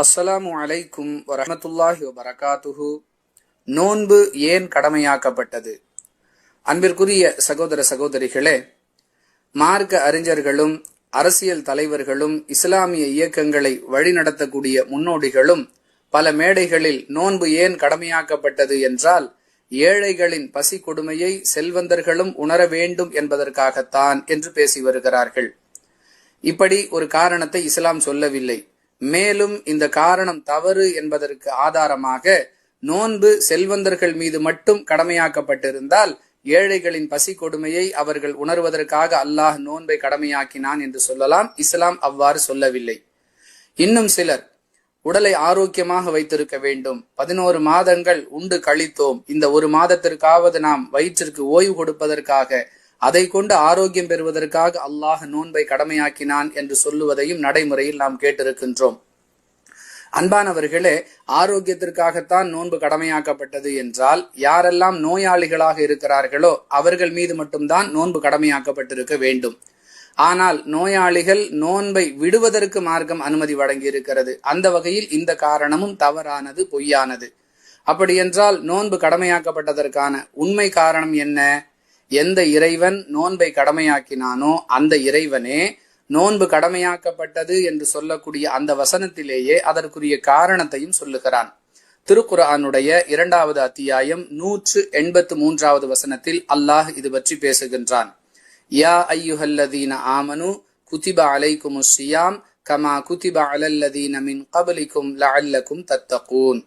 அஸ்ஸலாமு அலைக்கும் வரஹ்மத்துல்லாஹி வபரகாத்துஹு. நோன்பு ஏன் கடமையாக்கப்பட்டது? அன்பிற்குரிய சகோதர சகோதரிகளே, மார்க்க அறிஞர்களும் அரசியல் தலைவர்களும் இஸ்லாமிய இயக்கங்களை வழிநடத்தக்கூடிய முன்னோடிகளும் பல மேடைகளில் நோன்பு ஏன் கடமையாக்கப்பட்டது என்றால், ஏழைகளின் பசி கொடுமையை செல்வந்தர்களும் உணர வேண்டும் என்பதற்காகத்தான் என்று பேசி வருகிறார்கள். இப்படி ஒரு காரணத்தை இஸ்லாம் சொல்லவில்லை. மேலும் இந்த காரணம் தவறு என்பதற்கு ஆதாரமாக, நோன்பு செல்வந்தர்கள் மீது மட்டும் கடமையாக்கப்பட்டிருந்தால் ஏழைகளின் பசி கொடுமையை அவர்கள் உணர்வதற்காக அல்லாஹ் நோன்பை கடமையாக்கினான் என்று சொல்லலாம். இஸ்லாம் அவ்வாறு சொல்லவில்லை. இன்னும் சிலர் உடலை ஆரோக்கியமாக வைத்திருக்க வேண்டும், 11 மாதங்கள் உண்டு கழித்தோம், இந்த ஒரு மாதத்திற்காவது நாம் வயிற்றிற்கு ஓய்வு கொடுப்பதற்காக, அதை கொண்டு ஆரோக்கியம் பெறுவதற்காக அல்லாஹ் நோன்பை கடமையாக்கினான் என்று சொல்லுவதையும் நடைமுறையில் நாம் கேட்டிருக்கின்றோம். அன்பானவர்களே, ஆரோக்கியத்திற்காகத்தான் நோன்பு கடமையாக்கப்பட்டது என்றால், யாரெல்லாம் நோயாளிகளாக இருக்கிறார்களோ அவர்கள் மீது மட்டும்தான் நோன்பு கடமையாக்கப்பட்டிருக்க வேண்டும். ஆனால் நோயாளிகள் நோன்பை விடுவதற்கு மார்க்கம் அனுமதி வழங்கி இருக்கிறது. அந்த வகையில் இந்த காரணமும் தவறானது, பொய்யானது. அப்படி என்றால் நோன்பு கடமையாக்கப்பட்டதற்கான உண்மை காரணம் என்ன? எந்த இறைவன் நோன்பை கடமையாக்கினானோ அந்த இறைவனே நோன்பு கடமையாக்கப்பட்டது என்று சொல்லக்கூடிய அந்த வசனத்திலேயே அதற்குரிய காரணத்தையும் சொல்லுகிறான். திருக்குர்ஆனுடைய 2வது அத்தியாயம் 183வது வசனத்தில் அல்லாஹ் இது பற்றி பேசுகின்றான். யா அய்யுஹல்லதீன ஆமனு குதிப அலைக்குமுஸ் ஸியாம் கமா குதிப அலல்லதீன மின் கப்லிக்கும் லஅல்லக்கும் தத்தகூன்.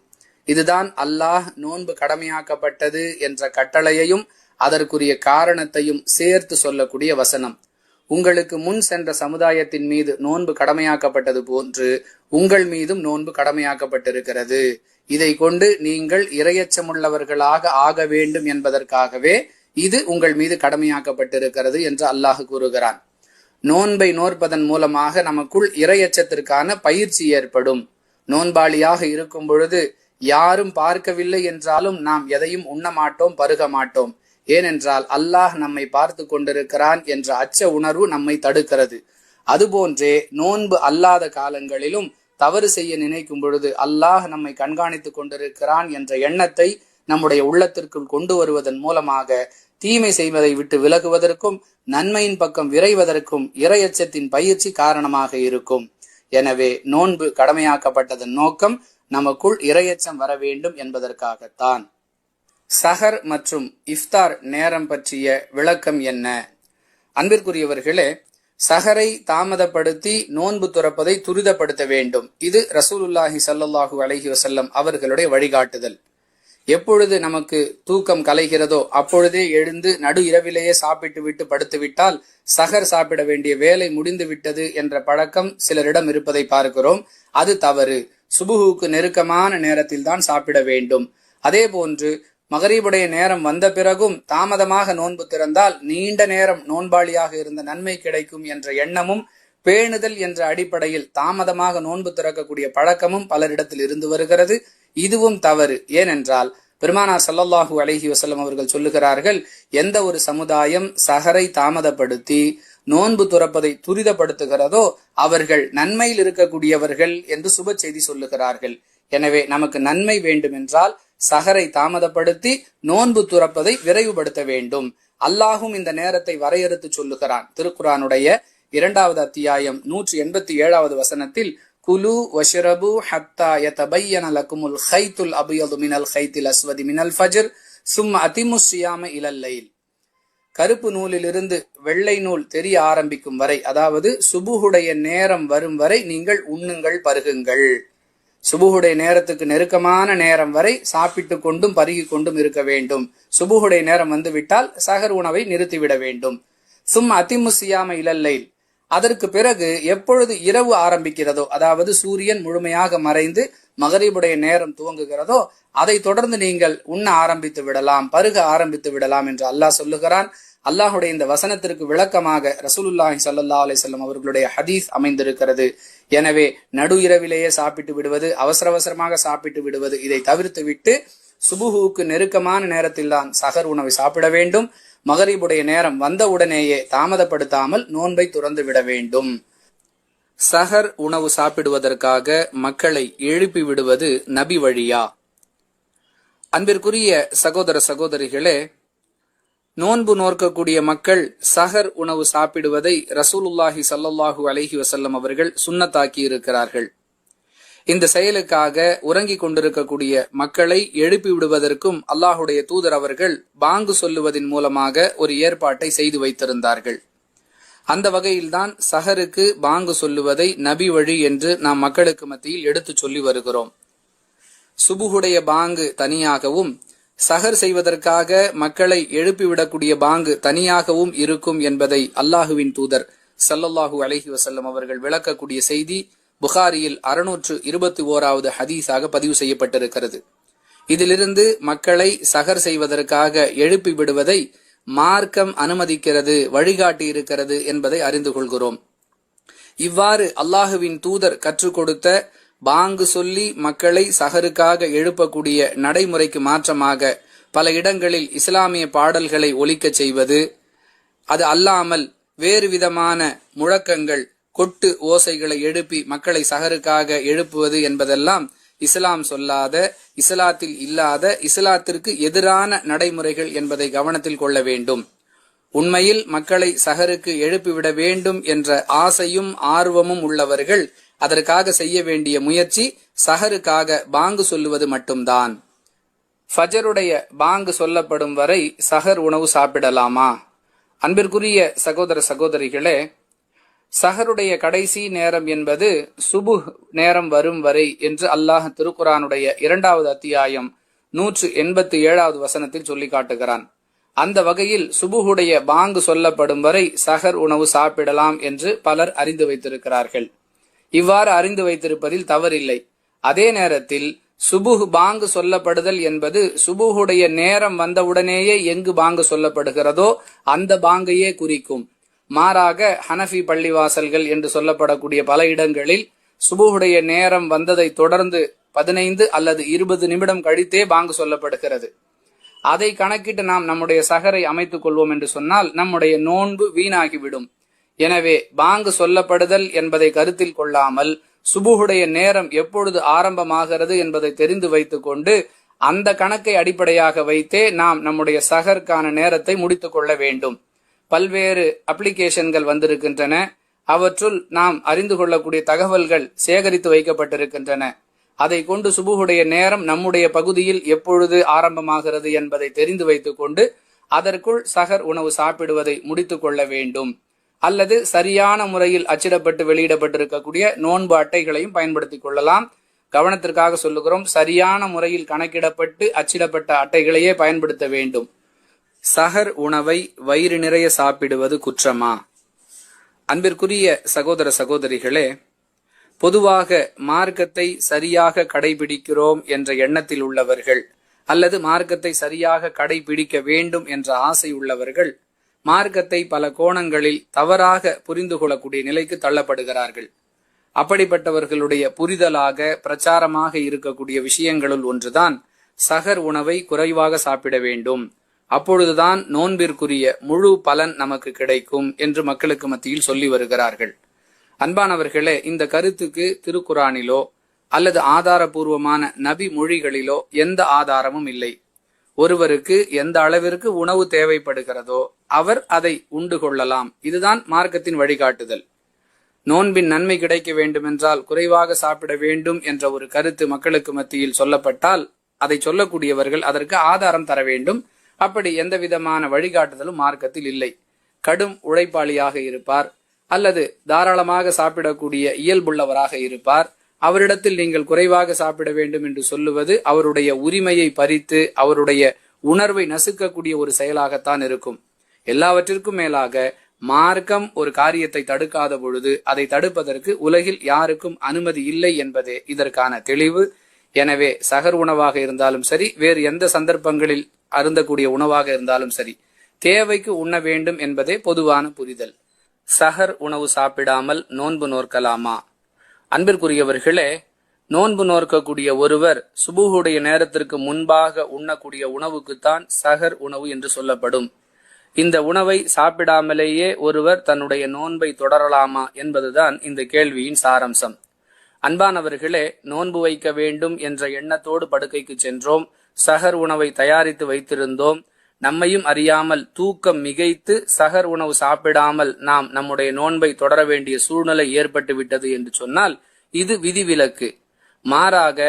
இதுதான் அல்லாஹ் நோன்பு கடமையாக்கப்பட்டது என்ற கட்டளையையும் அதற்குரிய காரணத்தையும் சேர்த்து சொல்லக்கூடிய வசனம். உங்களுக்கு முன் சென்ற சமுதாயத்தின் மீது நோன்பு கடமையாக்கப்பட்டது போன்று உங்கள் மீதும் நோன்பு கடமையாக்கப்பட்டிருக்கிறது. இதை கொண்டு நீங்கள் இறையச்சமுள்ளவர்களாக ஆக வேண்டும் என்பதற்காகவே இது உங்கள் மீது கடமையாக்கப்பட்டிருக்கிறது என்று அல்லாஹ் கூறுகிறான். நோன்பை நோற்பதன் மூலமாக நமக்குள் இறையச்சத்திற்கான பயிற்சி ஏற்படும். நோன்பாளியாக இருக்கும் பொழுது யாரும் பார்க்கவில்லை என்றாலும் நாம் எதையும் உண்ண மாட்டோம், பருக மாட்டோம். ஏனென்றால் அல்லாஹ் நம்மை பார்த்து கொண்டிருக்கிறான் என்ற அச்ச உணர்வு நம்மை தடுக்கிறது. அதுபோன்றே நோன்பு அல்லாத காலங்களிலும் தவறு செய்ய நினைக்கும் பொழுது அல்லாஹ் நம்மை கண்காணித்துக் கொண்டிருக்கிறான் என்ற எண்ணத்தை நம்முடைய உள்ளத்திற்குள் கொண்டு வருவதன் மூலமாக தீமை செய்வதை விட்டு விலகுவதற்கும் நன்மையின் பக்கம் விரைவதற்கும் இறையச்சத்தின் பயிற்சி காரணமாக இருக்கும். எனவே நோன்பு கடமையாக்கப்பட்டதன் நோக்கம் நமக்குள் இறையச்சம் வர வேண்டும் என்பதற்காகத்தான். சஹர் மற்றும் இஃப்தார் நேரம் பற்றிய விளக்கம் என்ன? அன்பிற்குரியவர்களே, சஹரை தாமதப்படுத்தி நோன்பு துறப்பதை துரிதப்படுத்த வேண்டும். இது ரசூலுல்லாஹி ஸல்லல்லாஹு அலைஹி வஸல்லம் அவர்களுடைய வழிகாட்டுதல். எப்பொழுது நமக்கு தூக்கம் கலைகிறதோ அப்பொழுதே எழுந்து நடு இரவிலேயே சாப்பிட்டு விட்டு படுத்துவிட்டால் சஹர் சாப்பிட வேண்டிய வேலை முடிந்து விட்டது என்ற பழக்கம் சிலரிடம் இருப்பதை பார்க்கிறோம். அது தவறு. சுபுஹுக்கு நெருக்கமான நேரத்தில் தான் சாப்பிட வேண்டும். அதே போன்று மகரீபுடைய நேரம் வந்த பிறகும் தாமதமாக நோன்பு திறந்தால் நீண்ட நேரம் நோன்பாளியாக இருந்த நன்மை கிடைக்கும் என்ற எண்ணமும் பேணுதல் என்ற அடிப்படையில் தாமதமாக நோன்பு திறக்கக்கூடிய பழக்கமும் பலரிடத்தில் இருந்து வருகிறது. இதுவும் தவறு. ஏனென்றால் பெருமானார் ஸல்லல்லாஹு அலைஹி வஸல்லம் அவர்கள் சொல்லுகிறார்கள், எந்த ஒரு சமுதாயம் சஹரை தாமதப்படுத்தி நோன்பு துறப்பதை துரிதப்படுத்துகிறதோ அவர்கள் நன்மையில் இருக்கக்கூடியவர்கள் என்று சுப செய்தி சொல்லுகிறார்கள். எனவே நமக்கு நன்மை வேண்டும் என்றால் சஹரை தாமதப்படுத்தி நோன்பு துறப்பதை விரைவுபடுத்த வேண்டும். அல்லாஹும் இந்த நேரத்தை வரையறுத்து சொல்லுகிறான். திருக்குர்ஆனுடைய 2வது அத்தியாயம் 187வது வசனத்தில், குலு வஷ்ரபு ஹத்தா யதபய்யன லகுமுல் கைத்துல் அபியது மினல் கைத்தில் அஸ்வதி மினல் ஃபஜ்ர் சும்ம அதிமுஸ் ஸியாம இலல் லைல். கருப்பு நூலிலிருந்து வெள்ளை நூல் தெரிய ஆரம்பிக்கும் வரை, அதாவது சுபுஹுடைய நேரம் வரும் வரை நீங்கள் உண்ணுங்கள், பருகுங்கள். சுபுஹுடைய நேரத்துக்கு நெருக்கமான நேரம் வரை சாப்பிட்டு கொண்டும் பருகி கொண்டும் இருக்க வேண்டும். சுபுஹுடைய நேரம் வந்துவிட்டால் சஹர் உணவை நிறுத்திவிட வேண்டும். சும்மா அதிமு ஸியாம இலல் லைல். அதற்கு பிறகு எப்பொழுது இரவு ஆரம்பிக்கிறதோ, அதாவது சூரியன் முழுமையாக மறைந்து மகரீபுடைய நேரம் துவங்குகிறதோ அதை தொடர்ந்து நீங்கள் உண்ண ஆரம்பித்து விடலாம், பருக ஆரம்பித்து விடலாம் என்று அல்லாஹ் சொல்லுகிறான். அல்லாஹுடைய இந்த வசனத்திற்கு விளக்கமாக ரசூலுல்லாஹி ஸல்லல்லாஹு அலைஹி வஸல்லம் அவர்களுடைய ஹதீஸ் அமைந்திருக்கிறது. எனவே நடு இரவிலேயே சாப்பிட்டு விடுவது, அவசரமாக சாப்பிட்டு விடுவது, இதை தவிர்த்து விட்டு சுபுஹுக்கு நெருக்கமான நேரத்தில் தான் சஹர் உணவை சாப்பிட வேண்டும். மகரீபுடைய நேரம் வந்த உடனேயே தாமதப்படுத்தாமல் நோன்பை துறந்து விட வேண்டும். சஹர் உணவு சாப்பிடுவதற்காக மக்களை எழுப்பி விடுவது நபி வழியா? அன்பிற்குரிய சகோதர சகோதரிகளே, நோன்பு நோற்கக்கூடிய மக்கள் சஹர் உணவு சாப்பிடுவதை ரசூலுல்லாஹி ஸல்லல்லாஹு அலைஹி வஸல்லம் அவர்கள் சுன்னத்தாக்கி இருக்கிறார்கள். இந்த செயலுக்காக உறங்கிக் கொண்டிருக்கக்கூடிய மக்களை எழுப்பி விடுவதற்கும் அல்லாஹுடைய தூதர் அவர்கள் பாங்கு சொல்லுவதன் மூலமாக ஒரு ஏற்பாட்டை செய்து வைத்திருந்தார்கள். அந்த வகையில்தான் சஹருக்கு பாங்கு சொல்லுவதை நபி வழி என்று நாம் மக்களுக்கு மத்தியில் எடுத்து சொல்லி வருகிறோம். சுபுகுடைய பாங்கு தனியாகவும் சஹர் செய்வதற்காக மக்களை எழுப்பிவிடக்கூடிய பாங்கு தனியாகவும் இருக்கும் என்பதை அல்லாஹுவின் தூதர் ஸல்லல்லாஹு அலைஹி வஸல்லம் அவர்கள் விளக்கக்கூடிய செய்தி புகாரியில் 621வது ஹதீஸாக பதிவு செய்யப்பட்டிருக்கிறது. இதிலிருந்து மக்களை சஹர் செய்வதற்காக எழுப்பி விடுவதை மார்க்கம் அனுமதிக்கிறது, வழிகாட்டி இருக்கிறது என்பதை அறிந்து கொள்கிறோம். இவ்வாறு அல்லாஹுவின் தூதர் கற்றுக் கொடுத்த பாங்கு சொல்லி மக்களை சஹருக்காக எழுப்பக்கூடிய நடைமுறைக்கு மாற்றமாக பல இடங்களில் இஸ்லாமிய பாடல்களை ஒலிக்கச் செய்வது, அது அல்லாமல் வேறு விதமான முழக்கங்கள், கொட்டு ஓசைகளை எழுப்பி மக்களை சஹருக்காக எழுப்புவது என்பதெல்லாம் இஸ்லாம் சொல்லாத, இஸ்லாத்தில் இல்லாத, இஸ்லாத்திற்கு எதிரான நடைமுறைகள் என்பதை கவனத்தில் கொள்ள வேண்டும். உண்மையில் மக்களை சஹருக்கு எழுப்பிவிட வேண்டும் என்ற ஆசையும் ஆர்வமும் உள்ளவர்கள் அதற்காக செய்ய வேண்டிய முயற்சி சஹருக்காக பாங்கு சொல்லுவது மட்டும்தான். ஃபஜருடைய பாங்கு சொல்லப்படும் வரை சஹர் உணவு சாப்பிடலாமா? அன்பிற்குரிய சகோதர சகோதரிகளே, சஹருடைய கடைசி நேரம் என்பது சுபுஹ் நேரம் வரும் வரை என்று அல்லாஹ் திருக்குரானுடைய 2வது அத்தியாயம் 187வது வசனத்தில் சொல்லி காட்டுகிறான். அந்த வகையில் சுபுஹுடைய பாங்கு சொல்லப்படும் வரை சஹர் உணவு சாப்பிடலாம் என்று பலர் அறிந்து வைத்திருக்கிறார்கள். இவ்வாறு அறிந்து வைத்திருப்பதில் தவறில்லை. அதே நேரத்தில் சுபுஹ் பாங்கு சொல்லப்படுதல் என்பது சுபுஹுடைய நேரம் வந்தவுடனேயே எங்கு பாங்கு சொல்லப்படுகிறதோ அந்த பாங்கையே குறிக்கும். மாறாக ஹனஃபி பள்ளிவாசல்கள் என்று சொல்லப்படக்கூடிய பல இடங்களில் சுபுஹுடைய நேரம் வந்ததை தொடர்ந்து 15 அல்லது 20 நிமிடம் கழித்தே பாங்கு சொல்லப்படுகிறது. அதை கணக்கிட்டு நாம் நம்முடைய சஹரை அமைத்துக் கொள்வோம் என்று சொன்னால் நம்முடைய நோன்பு வீணாகிவிடும். எனவே பாங்கு சொல்லப்படுதல் என்பதை கருத்தில் கொள்ளாமல் சுபுஹுடைய நேரம் எப்பொழுது ஆரம்பமாகிறது என்பதை தெரிந்து வைத்துக் கொண்டு அந்த கணக்கை அடிப்படையாக வைத்தே நாம் நம்முடைய சஹருக்கான நேரத்தை முடித்துக் கொள்ள வேண்டும். பல்வேறு அப்ளிகேஷன்கள் வந்திருக்கின்றன. அவற்றுள் நாம் அறிந்து கொள்ளக்கூடிய தகவல்கள் சேகரித்து வைக்கப்பட்டிருக்கின்றன. அதை கொண்டு சுபுஹுடைய நேரம் நம்முடைய பகுதியில் எப்பொழுது ஆரம்பமாகிறது என்பதை தெரிந்து வைத்துக் கொண்டு அதற்குள் சஹர் உணவு சாப்பிடுவதை முடித்துக் கொள்ள வேண்டும். அல்லது சரியான முறையில் அச்சிடப்பட்டு வெளியிடப்பட்டிருக்கக்கூடிய நோன்பு அட்டைகளையும் பயன்படுத்திக் கொள்ளலாம். கவனத்திற்காக சொல்லுகிறோம், சரியான முறையில் கணக்கிடப்பட்டு அச்சிடப்பட்ட அட்டைகளையே பயன்படுத்த வேண்டும். சஹர் உணவை வயிறு நிறைய சாப்பிடுவது குற்றமா? அன்பிற்குரிய சகோதர சகோதரிகளே, பொதுவாக மார்க்கத்தை சரியாக கடைபிடிக்கிறோம் என்ற எண்ணத்தில் உள்ளவர்கள் அல்லது மார்க்கத்தை சரியாக கடைபிடிக்க வேண்டும் என்ற ஆசை உள்ளவர்கள் மார்க்கத்தை பல கோணங்களில் தவறாக புரிந்து கொள்ளக்கூடிய நிலைக்கு தள்ளப்படுகிறார்கள். அப்படிப்பட்டவர்களுடைய புரிதலாக பிரச்சாரமாக இருக்கக்கூடிய விஷயங்களுள் ஒன்றுதான் சஹர் உணவை குறைவாக சாப்பிட வேண்டும், அப்பொழுதுதான் நோன்பிற்குரிய முழு பலன் நமக்கு கிடைக்கும் என்று மக்களுக்கு மத்தியில் சொல்லி வருகிறார்கள். அன்பானவர்களே, இந்த கருத்துக்கு திருக்குரானிலோ அல்லது ஆதாரபூர்வமான நபி மொழிகளிலோ எந்த ஆதாரமும் இல்லை. ஒருவருக்கு எந்த அளவிற்கு உணவு தேவைப்படுகிறதோ அவர் அதை உண்டு கொள்ளலாம். இதுதான் மார்க்கத்தின் வழிகாட்டுதல். நோன்பின் நன்மை கிடைக்க வேண்டுமென்றால் குறைவாக சாப்பிட வேண்டும் என்ற ஒரு கருத்து மக்களுக்கு மத்தியில் சொல்லப்பட்டால் அதை சொல்லக்கூடியவர்கள் அதற்கு ஆதாரம் தர வேண்டும். அப்படி எந்த விதமான வழிகாட்டுதலும் மார்க்கத்தில் இல்லை. கடும் உழைப்பாளியாக இருப்பார் அல்லது தாராளமாக சாப்பிடக்கூடிய இயல்புள்ளவராக இருப்பார், அவரிடத்தில் நீங்கள் குறைவாக சாப்பிட வேண்டும் என்று சொல்லுவது அவருடைய உரிமையை பறித்து அவருடைய உணர்வை நசுக்கக்கூடிய ஒரு செயலாகத்தான் இருக்கும். எல்லாவற்றிற்கும் மேலாக மார்க்கம் ஒரு காரியத்தை தடுக்காத பொழுது அதை தடுப்பதற்கு உலகில் யாருக்கும் அனுமதி இல்லை என்பதே இதற்கான தெளிவு. எனவே சஹர் உணவாக இருந்தாலும் சரி, வேறு எந்த சந்தர்ப்பங்களில் அருந்தக்கூடிய உணவாக இருந்தாலும் சரி, தேவைக்கு உண்ண வேண்டும் என்பதே பொதுவான புரிதல். சஹர் உணவு சாப்பிடாமல் நோன்பு நோற்கலாமா? அன்பிற்குரியவர்களே, நோன்பு நோற்கக்கூடிய ஒருவர் சுபுஹுடைய நேரத்திற்கு முன்பாக உண்ணக்கூடிய உணவுக்குத்தான் சஹர் உணவு என்று சொல்லப்படும். இந்த உணவை சாப்பிடாமலேயே ஒருவர் தன்னுடைய நோன்பை தொடரலாமா என்பதுதான் இந்த கேள்வியின் சாரம்சம். அன்பானவர்களே, நோன்பு வைக்க வேண்டும் என்ற எண்ணத்தோடு படுக்கைக்கு சென்றோம், சஹர் உணவை தயாரித்து வைத்திருந்தோம், நம்மையும் அறியாமல் தூக்கம் மிகைத்து சஹர் உணவு சாப்பிடாமல் நாம் நம்முடைய நோன்பை தொடர வேண்டிய சூழ்நிலை ஏற்பட்டு விட்டது என்று சொன்னால் இது விதிவிலக்கு. மாறாக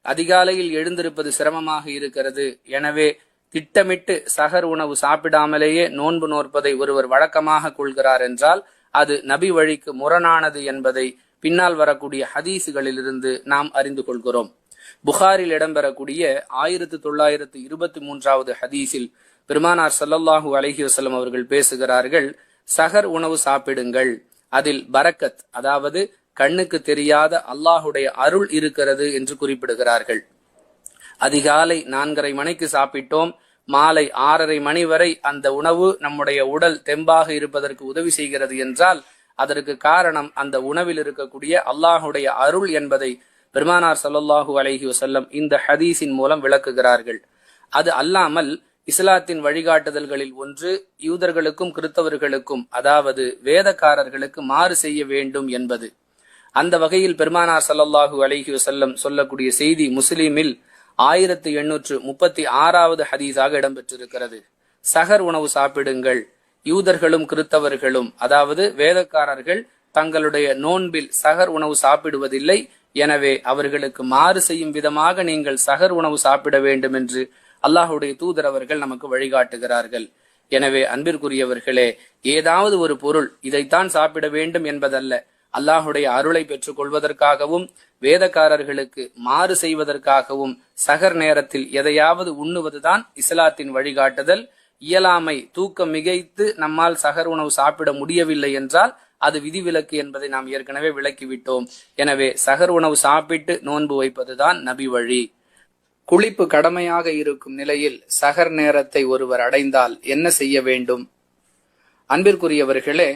அதிகாலையில் எழுந்திருப்பது சிரமமாக இருக்கிறது, எனவே திட்டமிட்டு சஹர் உணவு சாப்பிடாமலேயே நோன்பு நோற்பதை ஒருவர் வழக்கமாக கொள்கிறார் என்றால் அது நபி வழிக்கு முரணானது என்பதை பின்னால் வரக்கூடிய ஹதீசுகளிலிருந்து நாம் அறிந்து கொள்கிறோம். புகாரில் இடம்பெறக்கூடிய 1923வது ஹதீஸில் பெருமானார் ஸல்லல்லாஹு அலைஹி வஸல்லம் அவர்கள் பேசுகிறார்கள், சஹர் உணவு சாப்பிடுங்கள், அதில் பரக்கத், அதாவது கண்ணுக்கு தெரியாத அல்லாஹுடைய அருள் இருக்கிறது என்று குறிப்பிடுகிறார்கள். அதிகாலை 4:30 மணிக்கு சாப்பிட்டோம், மாலை 6:30 மணி வரை அந்த உணவு நம்முடைய உடல் தெம்பாக இருப்பதற்கு உதவி செய்கிறது என்றால் அதற்கு காரணம் அந்த உணவில் இருக்கக்கூடிய அல்லாஹுடைய அருள் என்பதை பெருமானார் ஸல்லல்லாஹு அலைஹி வஸல்லம் இந்த ஹதீஸின் மூலம் விளக்குகிறார்கள். அது அல்லாமல் இஸ்லாத்தின் வழிகாட்டுதல்களில் ஒன்று யூதர்களுக்கும் கிறிஸ்தவர்களுக்கும், அதாவது வேதக்காரர்களுக்கு மாறு செய்ய வேண்டும் என்பது. அந்த வகையில் பெருமானார் ஸல்லல்லாஹு அலைஹி வஸல்லம் சொல்லக்கூடிய செய்தி முஸ்லிமில் 1836வது ஹதீஸாக இடம்பெற்றிருக்கிறது. சஹர் உணவு சாப்பிடுங்கள், யூதர்களும் கிறிஸ்தவர்களும் அதாவது வேதக்காரர்கள் தங்களுடைய நோன்பில் சஹர் உணவு சாப்பிடுவதில்லை, எனவே அவர்களுக்கு மாறு செய்யும் விதமாக நீங்கள் சஹர் உணவு சாப்பிட வேண்டும் என்று அல்லாஹுடைய தூதர் அவர்கள் நமக்கு வழிகாட்டுகிறார்கள். எனவே அன்பிற்குரியவர்களே, ஏதாவது ஒரு பொருள் இதைத்தான் சாப்பிட வேண்டும் என்பதல்ல, அல்லாஹுடைய அருளை பெற்றுக் கொள்வதற்காகவும் வேதக்காரர்களுக்கு மாறு செய்வதற்காகவும் சஹர் நேரத்தில் எதையாவது உண்ணுவதுதான் இஸ்லாத்தின் வழிகாட்டுதல். இயலாமை, தூக்கம் மிகைத்து நம்மால் சஹர் உணவு சாப்பிட முடியவில்லை என்றால் அது விதிவிலக்கு என்பதை நாம் ஏற்கனவே விளக்கிவிட்டோம். எனவே சஹர் உணவு சாப்பிட்டு நோன்பு வைப்பதுதான் நபி வழி. குளிப்பு கடமையாக இருக்கும் நிலையில் சஹர் நேரத்தை ஒருவர் அடைந்தால் என்ன செய்ய வேண்டும்? அன்பிற்குரியவர்களே,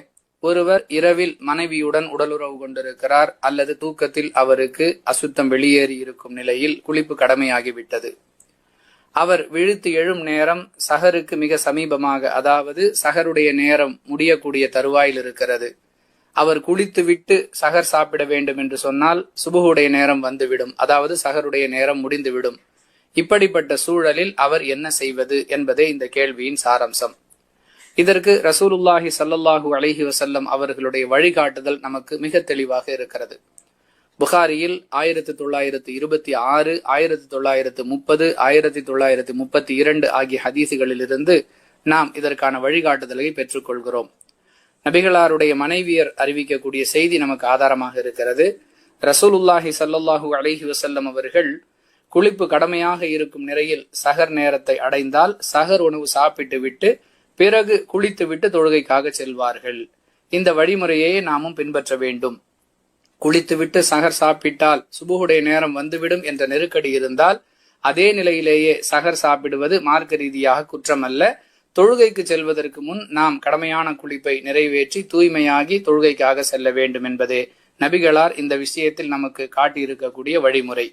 ஒருவர் இரவில் மனைவியுடன் உடலுறவு கொண்டிருக்கிறார் அல்லது தூக்கத்தில் அவருக்கு அசுத்தம் வெளியேறி இருக்கும் நிலையில் குளிப்பு கடமையாகிவிட்டது. அவர் விழித்து எழும் நேரம் சஹருக்கு மிக சமீபமாக, அதாவது சஹருடைய நேரம் முடியக்கூடிய தருவாயில் இருக்கிறது. அவர் குளித்துவிட்டு சஹர் சாப்பிட வேண்டும் என்று சொன்னால் சுபுகுடைய நேரம் வந்துவிடும், அதாவது சஹருடைய நேரம் முடிந்துவிடும். இப்படிப்பட்ட சூழலில் அவர் என்ன செய்வது என்பதே இந்த கேள்வியின் சாரம்சம். இதற்கு ரசூலுல்லாஹி ஸல்லல்லாஹு அலைஹி வஸல்லம் அவர்களுடைய வழிகாட்டுதல் நமக்கு மிக தெளிவாக இருக்கிறது. புகாரியில் 1926, 1930, 1932 ஆகிய ஹதீசுகளிலிருந்து நாம் இதற்கான வழிகாட்டுதலை பெற்றுக்கொள்கிறோம். நபிகளாருடைய மனைவியர் அறிவிக்கக்கூடிய செய்தி நமக்கு ஆதாரமாக இருக்கிறது. ரசூலுல்லாஹி ஸல்லல்லாஹு அலைஹி வஸல்லம் அவர்கள் குளிப்பு கடமையாக இருக்கும் நிலையில் சஹர் நேரத்தை அடைந்தால் சஹர் உணவு சாப்பிட்டு விட்டு பிறகு குளித்துவிட்டு தொழுகைக்காக செல்வார்கள். இந்த வழிமுறையை நாமும் பின்பற்ற வேண்டும். குளித்துவிட்டு சஹர் சாப்பிட்டால் சுபுகுடைய நேரம் வந்துவிடும் என்ற நெருக்கடி இருந்தால் அதே நிலையிலேயே சஹர் சாப்பிடுவது மார்க்க ரீதியாக குற்றமல்ல. தொழுகைக்கு செல்வதற்கு முன் நாம் கடமையான குளிப்பை நிறைவேற்றி தூய்மையாகி தொழுகைக்காக செல்ல வேண்டும் என்பதே நபிகளார் இந்த விஷயத்தில் நமக்கு காட்டியிருக்கக்கூடிய வழிமுறை.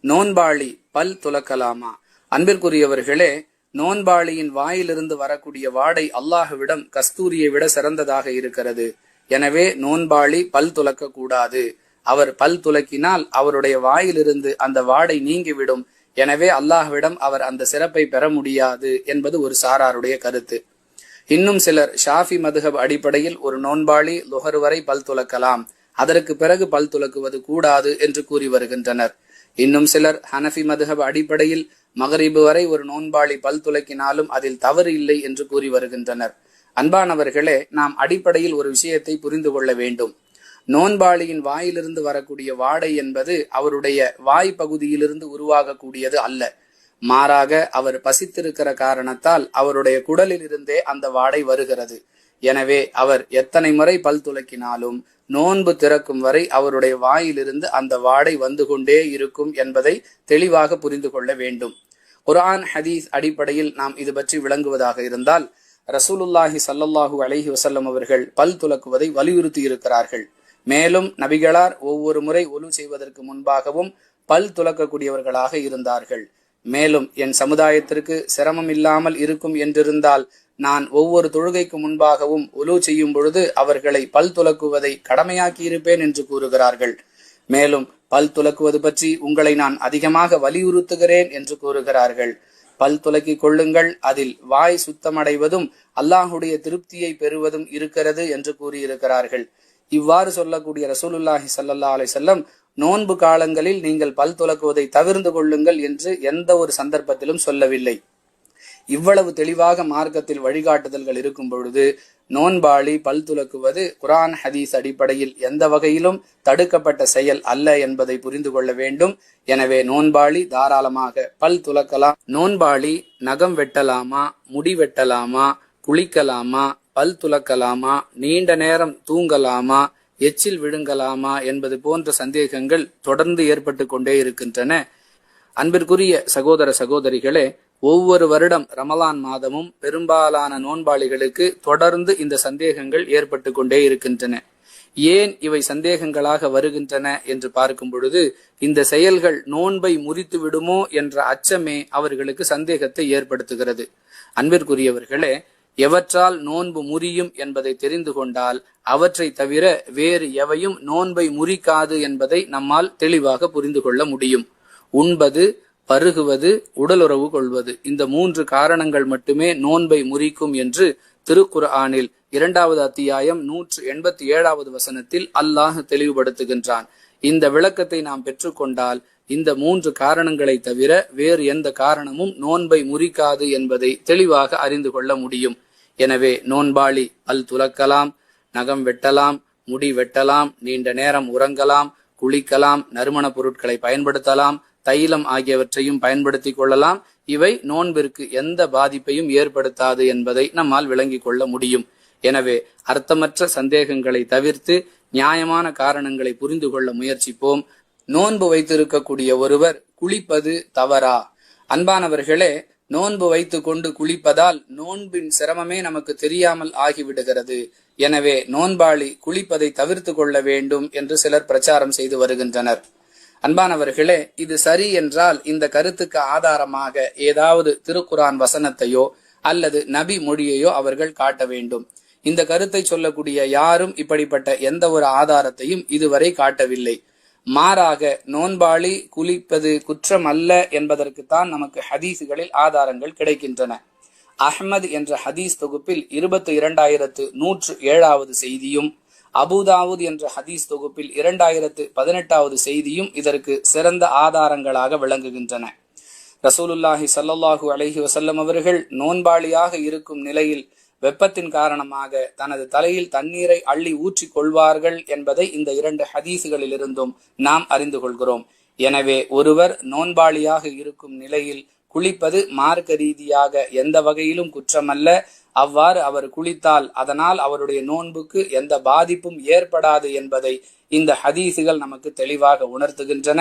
நோன்பாளி பல் துலக்கலாமா? அன்பிற்குரியவர்களே, நோன்பாளியின் வாயிலிருந்து வரக்கூடிய வாடை அல்லாஹ்விடம் கஸ்தூரியை விட சிறந்ததாக இருக்கிறது. எனவே நோன்பாளி பல் துலக்க கூடாது. அவர் பல் துலக்கினால் அவருடைய வாயிலிருந்து அந்த வாடை நீங்கிவிடும். எனவே அல்லாஹ்விடம் அவர் அந்த சிறப்பை பெற முடியாது என்பது ஒரு சாராருடைய கருத்து. இன்னும் சிலர் ஷாஃபி மதுஹப் அடிப்படையில் ஒரு நோன்பாளி லுஹர் வரை பல் துலக்கலாம், அதற்கு பிறகு பல் துலக்குவது கூடாது என்று கூறி வருகின்றனர். இன்னும் சிலர் ஹனஃபி மதுஹப் அடிப்படையில் மகரிபு வரை ஒரு நோன்பாளி பல் துலக்கினாலும் அதில் தவறு இல்லை என்று கூறி வருகின்றனர். அன்பானவர்களே, நாம் அடிப்படையில் ஒரு விஷயத்தை புரிந்து கொள்ள வேண்டும். நோன்பாளியின் வாயிலிருந்து வரக்கூடிய வாடை என்பது அவருடைய வாய் பகுதியிலிருந்து உருவாகக்கூடியது அல்ல. மாறாக அவர் பசித்திருக்கிற காரணத்தால் அவருடைய குடலில் இருந்தே அந்த வாடை வருகிறது. எனவே அவர் எத்தனை முறை பல் துலக்கினாலும் நோன்பு திறக்கும் வரை அவருடைய வாயிலிருந்து அந்த வாடை வந்து கொண்டே இருக்கும் என்பதை தெளிவாக புரிந்து கொள்ள வேண்டும். குர்ஆன் ஹதீஸ் அடிப்படையில் நாம் இது பற்றி விளங்குவதாக இருந்தால் ரசூலுல்லாஹி ஸல்லல்லாஹு அலைஹி வஸல்லம் அவர்கள் பல் துலக்குவதை வலியுறுத்தி இருக்கிறார்கள். மேலும் நபிகளார் ஒவ்வொரு முறை ஒலு செய்வதற்கு முன்பாகவும் பல் துலக்கக்கூடியவர்களாக இருந்தார்கள். மேலும் என் சமுதாயத்திற்கு சிரமம் இல்லாமல் இருக்கும் என்றிருந்தால் நான் ஒவ்வொரு தொழுகைக்கு முன்பாகவும் உலு செய்யும் பொழுது அவர்களை பல் துலக்குவதை கடமையாக்கி இருப்பேன் என்று கூறுகிறார்கள். மேலும் பல் துலக்குவது பற்றி உங்களை நான் அதிகமாக வலியுறுத்துகிறேன் என்று கூறுகிறார்கள். பல் துலக்கிக் கொள்ளுங்கள், அதில் வாய் சுத்தமடைவதும் அல்லாஹுடைய திருப்தியை பெறுவதும் இருக்கிறது என்று கூறியிருக்கிறார்கள். இவ்வாறு சொல்லக்கூடிய ரசூலுல்லாஹி ஸல்லல்லாஹு அலைஹி வஸல்லம் நோன்பு காலங்களில் நீங்கள் பல் துலக்குவதை தவிர்த்து கொள்ளுங்கள் என்று எந்த ஒரு சந்தர்ப்பத்திலும் சொல்லவில்லை. இவ்வளவு தெளிவாக மார்க்கத்தில் வழிகாட்டுதல்கள் இருக்கும் பொழுது நோன்பாளி பல் துலக்குவது குர்ஆன் ஹதீஸ் அடிப்படையில் எந்த வகையிலும் தடுக்கப்பட்ட செயல் அல்ல என்பதை புரிந்து கொள்ள வேண்டும். எனவே நோன்பாளி தாராளமாக பல் துலக்கலாம். நோன்பாளி நகம் வெட்டலாமா, முடி வெட்டலாமா, குளிக்கலாமா, பல் துலக்கலாமா, நீண்ட நேரம் தூங்கலாமா, எச்சில் விழுங்கலாமா என்பது போன்ற சந்தேகங்கள் தொடர்ந்து ஏற்பட்டு கொண்டே இருக்கின்றன. அன்பிற்குரிய சகோதர சகோதரிகளே, ஒவ்வொரு வருடம் ரமலான் மாதமும் பெரும்பாலான நோன்பாளிகளுக்கு தொடர்ந்து இந்த சந்தேகங்கள் ஏற்பட்டு கொண்டே இருக்கின்றன. ஏன் இவை சந்தேகங்களாக வருகின்றன என்று பார்க்கும் பொழுது இந்த செயல்கள் நோன்பை முறித்து விடுமோ என்ற அச்சமே அவர்களுக்கு சந்தேகத்தை ஏற்படுத்துகிறது. அன்பிற்குரியவர்களே, எவற்றால் நோன்பு முறியும் என்பதை தெரிந்து கொண்டால் அவற்றை தவிர வேறு எவையும் நோன்பை முறிக்காது என்பதை நம்மால் தெளிவாக புரிந்து கொள்ள முடியும். உண்பது, பருகுவது, உடலுறவு கொள்வது, இந்த 3 காரணங்கள் மட்டுமே நோன்பை முறிக்கும் என்று திருக்குர்ஆனில் 2வது அத்தியாயம் 187வது வசனத்தில் அல்லாஹ் தெளிவுபடுத்துகின்றான். இந்த விளக்கத்தை நாம் பெற்றுக்கொண்டால் இந்த 3 காரணங்களை தவிர வேறு எந்த காரணமும் நோன்பை முறிக்காது என்பதை தெளிவாக அறிந்து கொள்ள முடியும். எனவே நோன்பாளி பல் துலக்கலாம், நகம் வெட்டலாம், முடி வெட்டலாம், நீண்ட நேரம் உறங்கலாம், குளிக்கலாம், நறுமண பொருட்களை பயன்படுத்தலாம், தைலம் ஆகியவற்றையும் பயன்படுத்திக் கொள்ளலாம். இவை நோன்பிற்கு எந்த பாதிப்பையும் ஏற்படுத்தாது என்பதை நம்மால் விளங்கிக் கொள்ள முடியும். எனவே அர்த்தமற்ற சந்தேகங்களை தவிர்த்து நியாயமான காரணங்களை புரிந்து கொள்ள முயற்சிப்போம். நோன்பு வைத்திருக்கக்கூடிய ஒருவர் குளிப்பது தவறா? அன்பானவர்களே, நோன்பு வைத்து கொண்டு குளிப்பதால் நோன்பின் சிரமமே நமக்கு தெரியாமல் ஆகிவிடுகிறது. எனவே நோன்பாளி குளிப்பதை தவிர்த்து கொள்ள வேண்டும் என்று சிலர் பிரச்சாரம் செய்து வருகின்றனர். அன்பானவர்களே, இது சரி என்றால் இந்த கருத்துக்கு ஆதாரமாக ஏதாவது திருக்குர்ஆன் வசனத்தையோ அல்லது நபி மொழியையோ அவர்கள் காட்ட வேண்டும். இந்த கருத்தை சொல்லக்கூடிய யாரும் இப்படிப்பட்ட எந்த ஒரு ஆதாரத்தையும் இதுவரை காட்டவில்லை. மாறாக நோன்பாளி குளிப்பது குற்றம் அல்ல என்பதற்குத்தான் நமக்கு ஹதீசுகளில் ஆதாரங்கள் கிடைக்கின்றன. அஹ்மத் என்ற ஹதீஸ் தொகுப்பில் 22,107வது செய்தியும், அபூதாவூத் என்ற ஹதீஸ் தொகுப்பில் 2018வது செய்தியும் இதற்கு சிறந்த ஆதாரங்களாக விளங்குகின்றன. ரசூலுல்லாஹி ஸல்லல்லாஹு அலைஹி வஸல்லம் அவர்கள் நோன்பாளியாக இருக்கும் நிலையில் வெப்பத்தின் காரணமாக தனது தலையில் தண்ணீரை அள்ளி ஊற்றிக் கொள்வார்கள் என்பதை இந்த 2 ஹதீசுகளில் இருந்தும் நாம் அறிந்து கொள்கிறோம். எனவே ஒருவர் நோன்பாளியாக இருக்கும் நிலையில் குளிப்பது மார்க்க ரீதியாக எந்த வகையிலும் குற்றமல்ல. அவ்வாறு அவர் குளித்தால் அதனால் அவருடைய நோன்புக்கு எந்த பாதிப்பும் ஏற்படாது என்பதை இந்த ஹதீசுகள் நமக்கு தெளிவாக உணர்த்துகின்றன.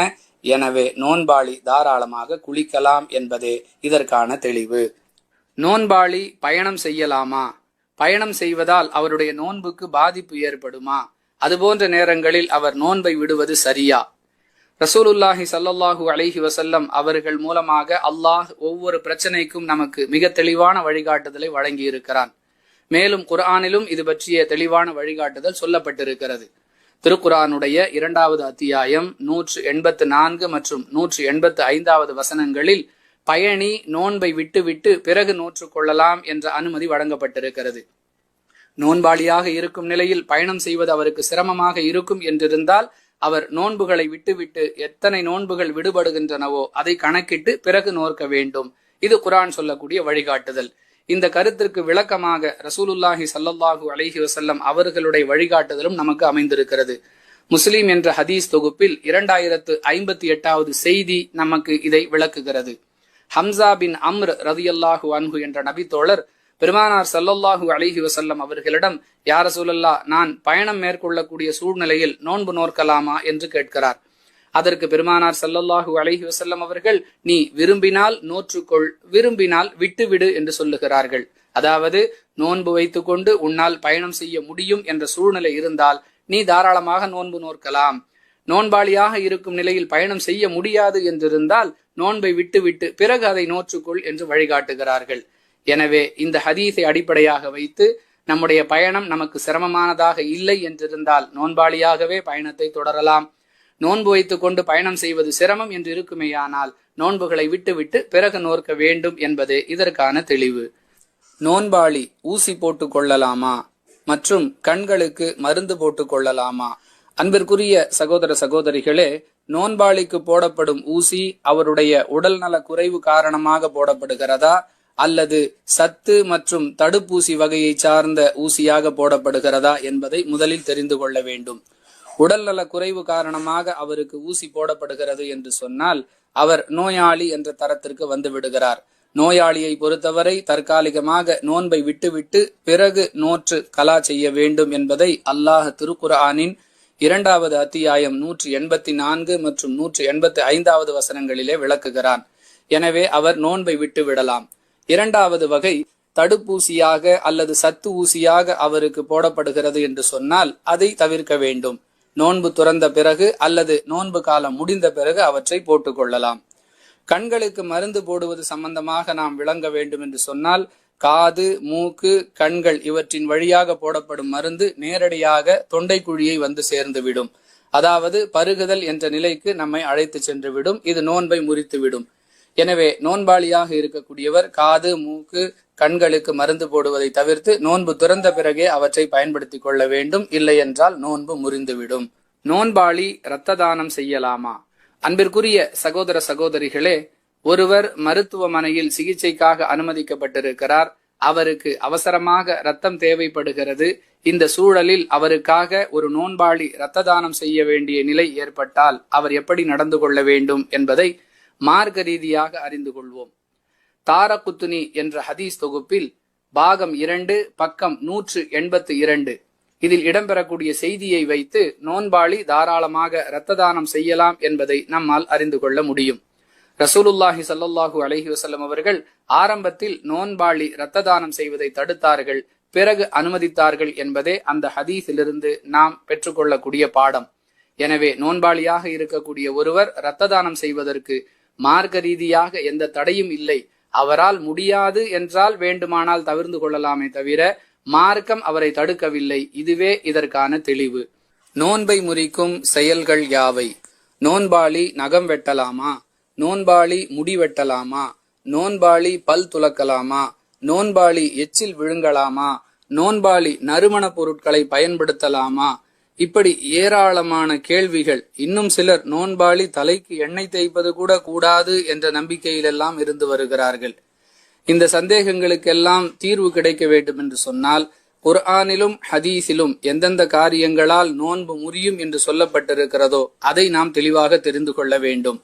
எனவே நோன்பாளி தாராளமாக குளிக்கலாம் என்பதே இதற்கான தெளிவு. நோன்பாளி பயணம் செய்யலாமா? பயணம் செய்வதால் அவருடைய நோன்புக்கு பாதிப்பு ஏற்படுமா? அதுபோன்ற நேரங்களில் அவர் நோன்பை விடுவது சரியா? ரசூலுல்லாஹி ஸல்லல்லாஹு அலைஹி வஸல்லம் அவர்கள் மூலமாக அல்லாஹ் ஒவ்வொரு பிரச்சனைக்கும் நமக்கு மிக தெளிவான வழிகாட்டுதலை வழங்கி இருக்கிறான். மேலும் குர்ஆனிலும் இது பற்றிய தெளிவான வழிகாட்டுதல் சொல்லப்பட்டிருக்கிறது. திருக்குர்ஆனுடைய 2வது அத்தியாயம் 184 மற்றும் 185வது வசனங்களில் பயணி நோன்பை விட்டுவிட்டு பிறகு நோற்றுக் கொள்ளலாம் என்ற அனுமதி வழங்கப்பட்டிருக்கிறது. நோன்பாளியாக இருக்கும் நிலையில் பயணம் செய்வது அவருக்கு சிரமமாக இருக்கும் என்றிருந்தால் அவர் நோன்புகளை விட்டுவிட்டு எத்தனை நோன்புகள் விடுபடுகின்றனவோ அதை கணக்கிட்டு பிறகு நோற்க வேண்டும். இது குர்ஆன் சொல்லக்கூடிய வழிகாட்டுதல். இந்த கருத்திற்கு விளக்கமாக ரசூலுல்லாஹி ஸல்லல்லாஹு அலைஹி வஸல்லம் அவர்களுடைய வழிகாட்டுதலும் நமக்கு அமைந்திருக்கிறது. முஸ்லிம் என்ற ஹதீஸ் தொகுப்பில் 2058வது செய்தி நமக்கு இதை விளக்குகிறது. ஹம்சா பின் அம்ர் ரலியல்லாஹு அன்ஹு என்ற நபி தோழர் பெருமானார் ஸல்லல்லாஹு அலைஹி வஸல்லம் அவர்களிடம், யா ரசூலல்லாஹ், நான் பயணம் மேற்கொள்ளக்கூடிய சூழ்நிலையில் நோன்பு நோற்கலாமா என்று கேட்கிறார். அதற்கு பெருமானார் ஸல்லல்லாஹு அலைஹி வஸல்லம் அவர்கள், நீ விரும்பினால் நோற்றுக்கொள், விரும்பினால் விட்டுவிடு என்று சொல்லுகிறார்கள். அதாவது நோன்பு வைத்துக் கொண்டு உன்னால் பயணம் செய்ய முடியும் என்ற சூழ்நிலை இருந்தால் நீ தாராளமாக நோன்பு நோற்கலாம். நோன்பாளியாக இருக்கும் நிலையில் பயணம் செய்ய முடியாது என்றிருந்தால் நோன்பை விட்டுவிட்டு பிறகு அதை நோற்றுக்கொள் என்று வழிகாட்டுகிறார்கள். எனவே இந்த ஹதீஸை அடிப்படையாக வைத்து நம்முடைய பயணம் நமக்கு சிரமமானதாக இல்லை என்றிருந்தால் நோன்பாளியாகவே பயணத்தை தொடரலாம். நோன்பு வைத்துக் கொண்டு பயணம் செய்வது சிரமம் என்று இருக்குமேயானால் நோன்புகளை விட்டுவிட்டு பிறகு நோற்க வேண்டும் என்பது இதற்கான தெளிவு. நோன்பாளி ஊசி போட்டுக் கொள்ளலாமா மற்றும் கண்களுக்கு மருந்து போட்டுக் கொள்ளலாமா? அன்பிற்குரிய சகோதர சகோதரிகளே, நோன்பாளிக்கு போடப்படும் ஊசி அவருடைய உடல் நல குறைவு காரணமாக போடப்படுகிறதா அல்லது சத்து மற்றும் தடுப்பூசி வகையை சார்ந்த ஊசியாக போடப்படுகிறதா என்பதை முதலில் தெரிந்து கொள்ள வேண்டும். உடல் நல குறைவு காரணமாக அவருக்கு ஊசி போடப்படுகிறது என்று சொன்னால் அவர் நோயாளி என்ற தரத்திற்கு வந்து விடுகிறார். நோயாளியை பொறுத்தவரை தற்காலிகமாக நோன்பை விட்டுவிட்டு பிறகு நோற்று கலா செய்ய வேண்டும் என்பதை அல்லாஹ் திருக்குர்ஆனின் 2வது அத்தியாயம் 184 மற்றும் 185வது வசனங்களிலே விளக்குகிறான். எனவே அவர் நோன்பை விட்டு விடலாம். 2வது வகை தடுப்பூசியாக அல்லது சத்து ஊசியாக அவருக்கு போடப்படுகிறது என்று சொன்னால் அதை தவிர்க்க வேண்டும். நோன்பு துறந்த பிறகு அல்லது நோன்பு காலம் முடிந்த பிறகு அவற்றை போட்டுக் கொள்ளலாம். கண்களுக்கு மருந்து போடுவது சம்பந்தமாக நாம் விளங்க வேண்டும் என்று சொன்னால் காது, மூக்கு, கண்கள் இவற்றின் வழியாக போடப்படும் மருந்து நேரடியாக தொண்டை குழியை வந்து சேர்ந்துவிடும். அதாவது பருகுதல் என்ற நிலைக்கு நம்மை அழைத்து சென்று விடும். இது நோன்பை முறித்துவிடும். எனவே நோன்பாளியாக இருக்கக்கூடியவர் காது, மூக்கு, கண்களுக்கு மருந்து போடுவதை தவிர்த்து நோன்பு துறந்த பிறகே அவற்றை பயன்படுத்திக் கொள்ள வேண்டும். இல்லை என்றால் நோன்பு முறிந்துவிடும். நோன்பாளி இரத்த தானம் செய்யலாமா? அன்பிற்குரிய சகோதர சகோதரிகளே, ஒருவர் மருத்துவமனையில் சிகிச்சைக்காக அனுமதிக்கப்பட்டிருக்கிறார். அவருக்கு அவசரமாக இரத்தம் தேவைப்படுகிறது. இந்த சூழலில் அவருக்காக ஒரு நோன்பாளி இரத்த தானம் செய்ய வேண்டிய நிலை ஏற்பட்டால் அவர் எப்படி நடந்து கொள்ள வேண்டும் என்பதை மார்க்க ரீதியாக அறிந்து கொள்வோம். தாரகுத்துனி என்ற ஹதீஸ் தொகுப்பில் பாகம் 2 பக்கம் 182 இதில் இடம்பெறக்கூடிய செய்தியை வைத்து நோன்பாளி தாராளமாக இரத்த தானம் செய்யலாம் என்பதை நம்மால் அறிந்து கொள்ள முடியும். ரசூலுல்லாஹி ஸல்லல்லாஹு அலைஹி வஸல்லம் அவர்கள் ஆரம்பத்தில் நோன்பாளி இரத்த தானம் செய்வதை தடுத்தார்கள், பிறகு அனுமதித்தார்கள் என்பதே அந்த ஹதீஸிலிருந்து நாம் பெற்றுக்கொள்ளக்கூடிய பாடம். எனவே நோன்பாளியாக இருக்கக்கூடிய ஒருவர் இரத்த தானம் செய்வதற்கு மார்க்க ரீதியாக எந்த தடையும் இல்லை. அவரால் முடியாது என்றால் வேண்டுமானால் தவிர்த்து கொள்ளலாமே தவிர மார்க்கம் அவரை தடுக்கவில்லை. இதுவே இதற்கான தெளிவு. நோன்பை முறிக்கும் செயல்கள் யாவை? நோன்பாளி நகம் வெட்டலாமா? நோன்பாளி முடி வெட்டலாமா? நோன்பாளி பல் துலக்கலாமா? நோன்பாளி எச்சில் விழுங்கலாமா? நோன்பாளி நறுமண பொருட்களை பயன்படுத்தலாமா? இப்படி ஏராளமான கேள்விகள். இன்னும் சிலர் நோன்பாளி தலைக்கு எண்ணெய் தேய்ப்பது கூட கூடாது என்ற நம்பிக்கையிலெல்லாம் இருந்து வருகிறார்கள். இந்த சந்தேகங்களுக்கெல்லாம் தீர்வு கிடைக்க வேண்டும் என்று சொன்னால் குர்ஆனிலும் ஹதீஸிலும் எந்தெந்த காரியங்களால் நோன்பு முறியும் என்று சொல்லப்பட்டிருக்கிறதோ அதை நாம் தெளிவாக தெரிந்து கொள்ள வேண்டும்.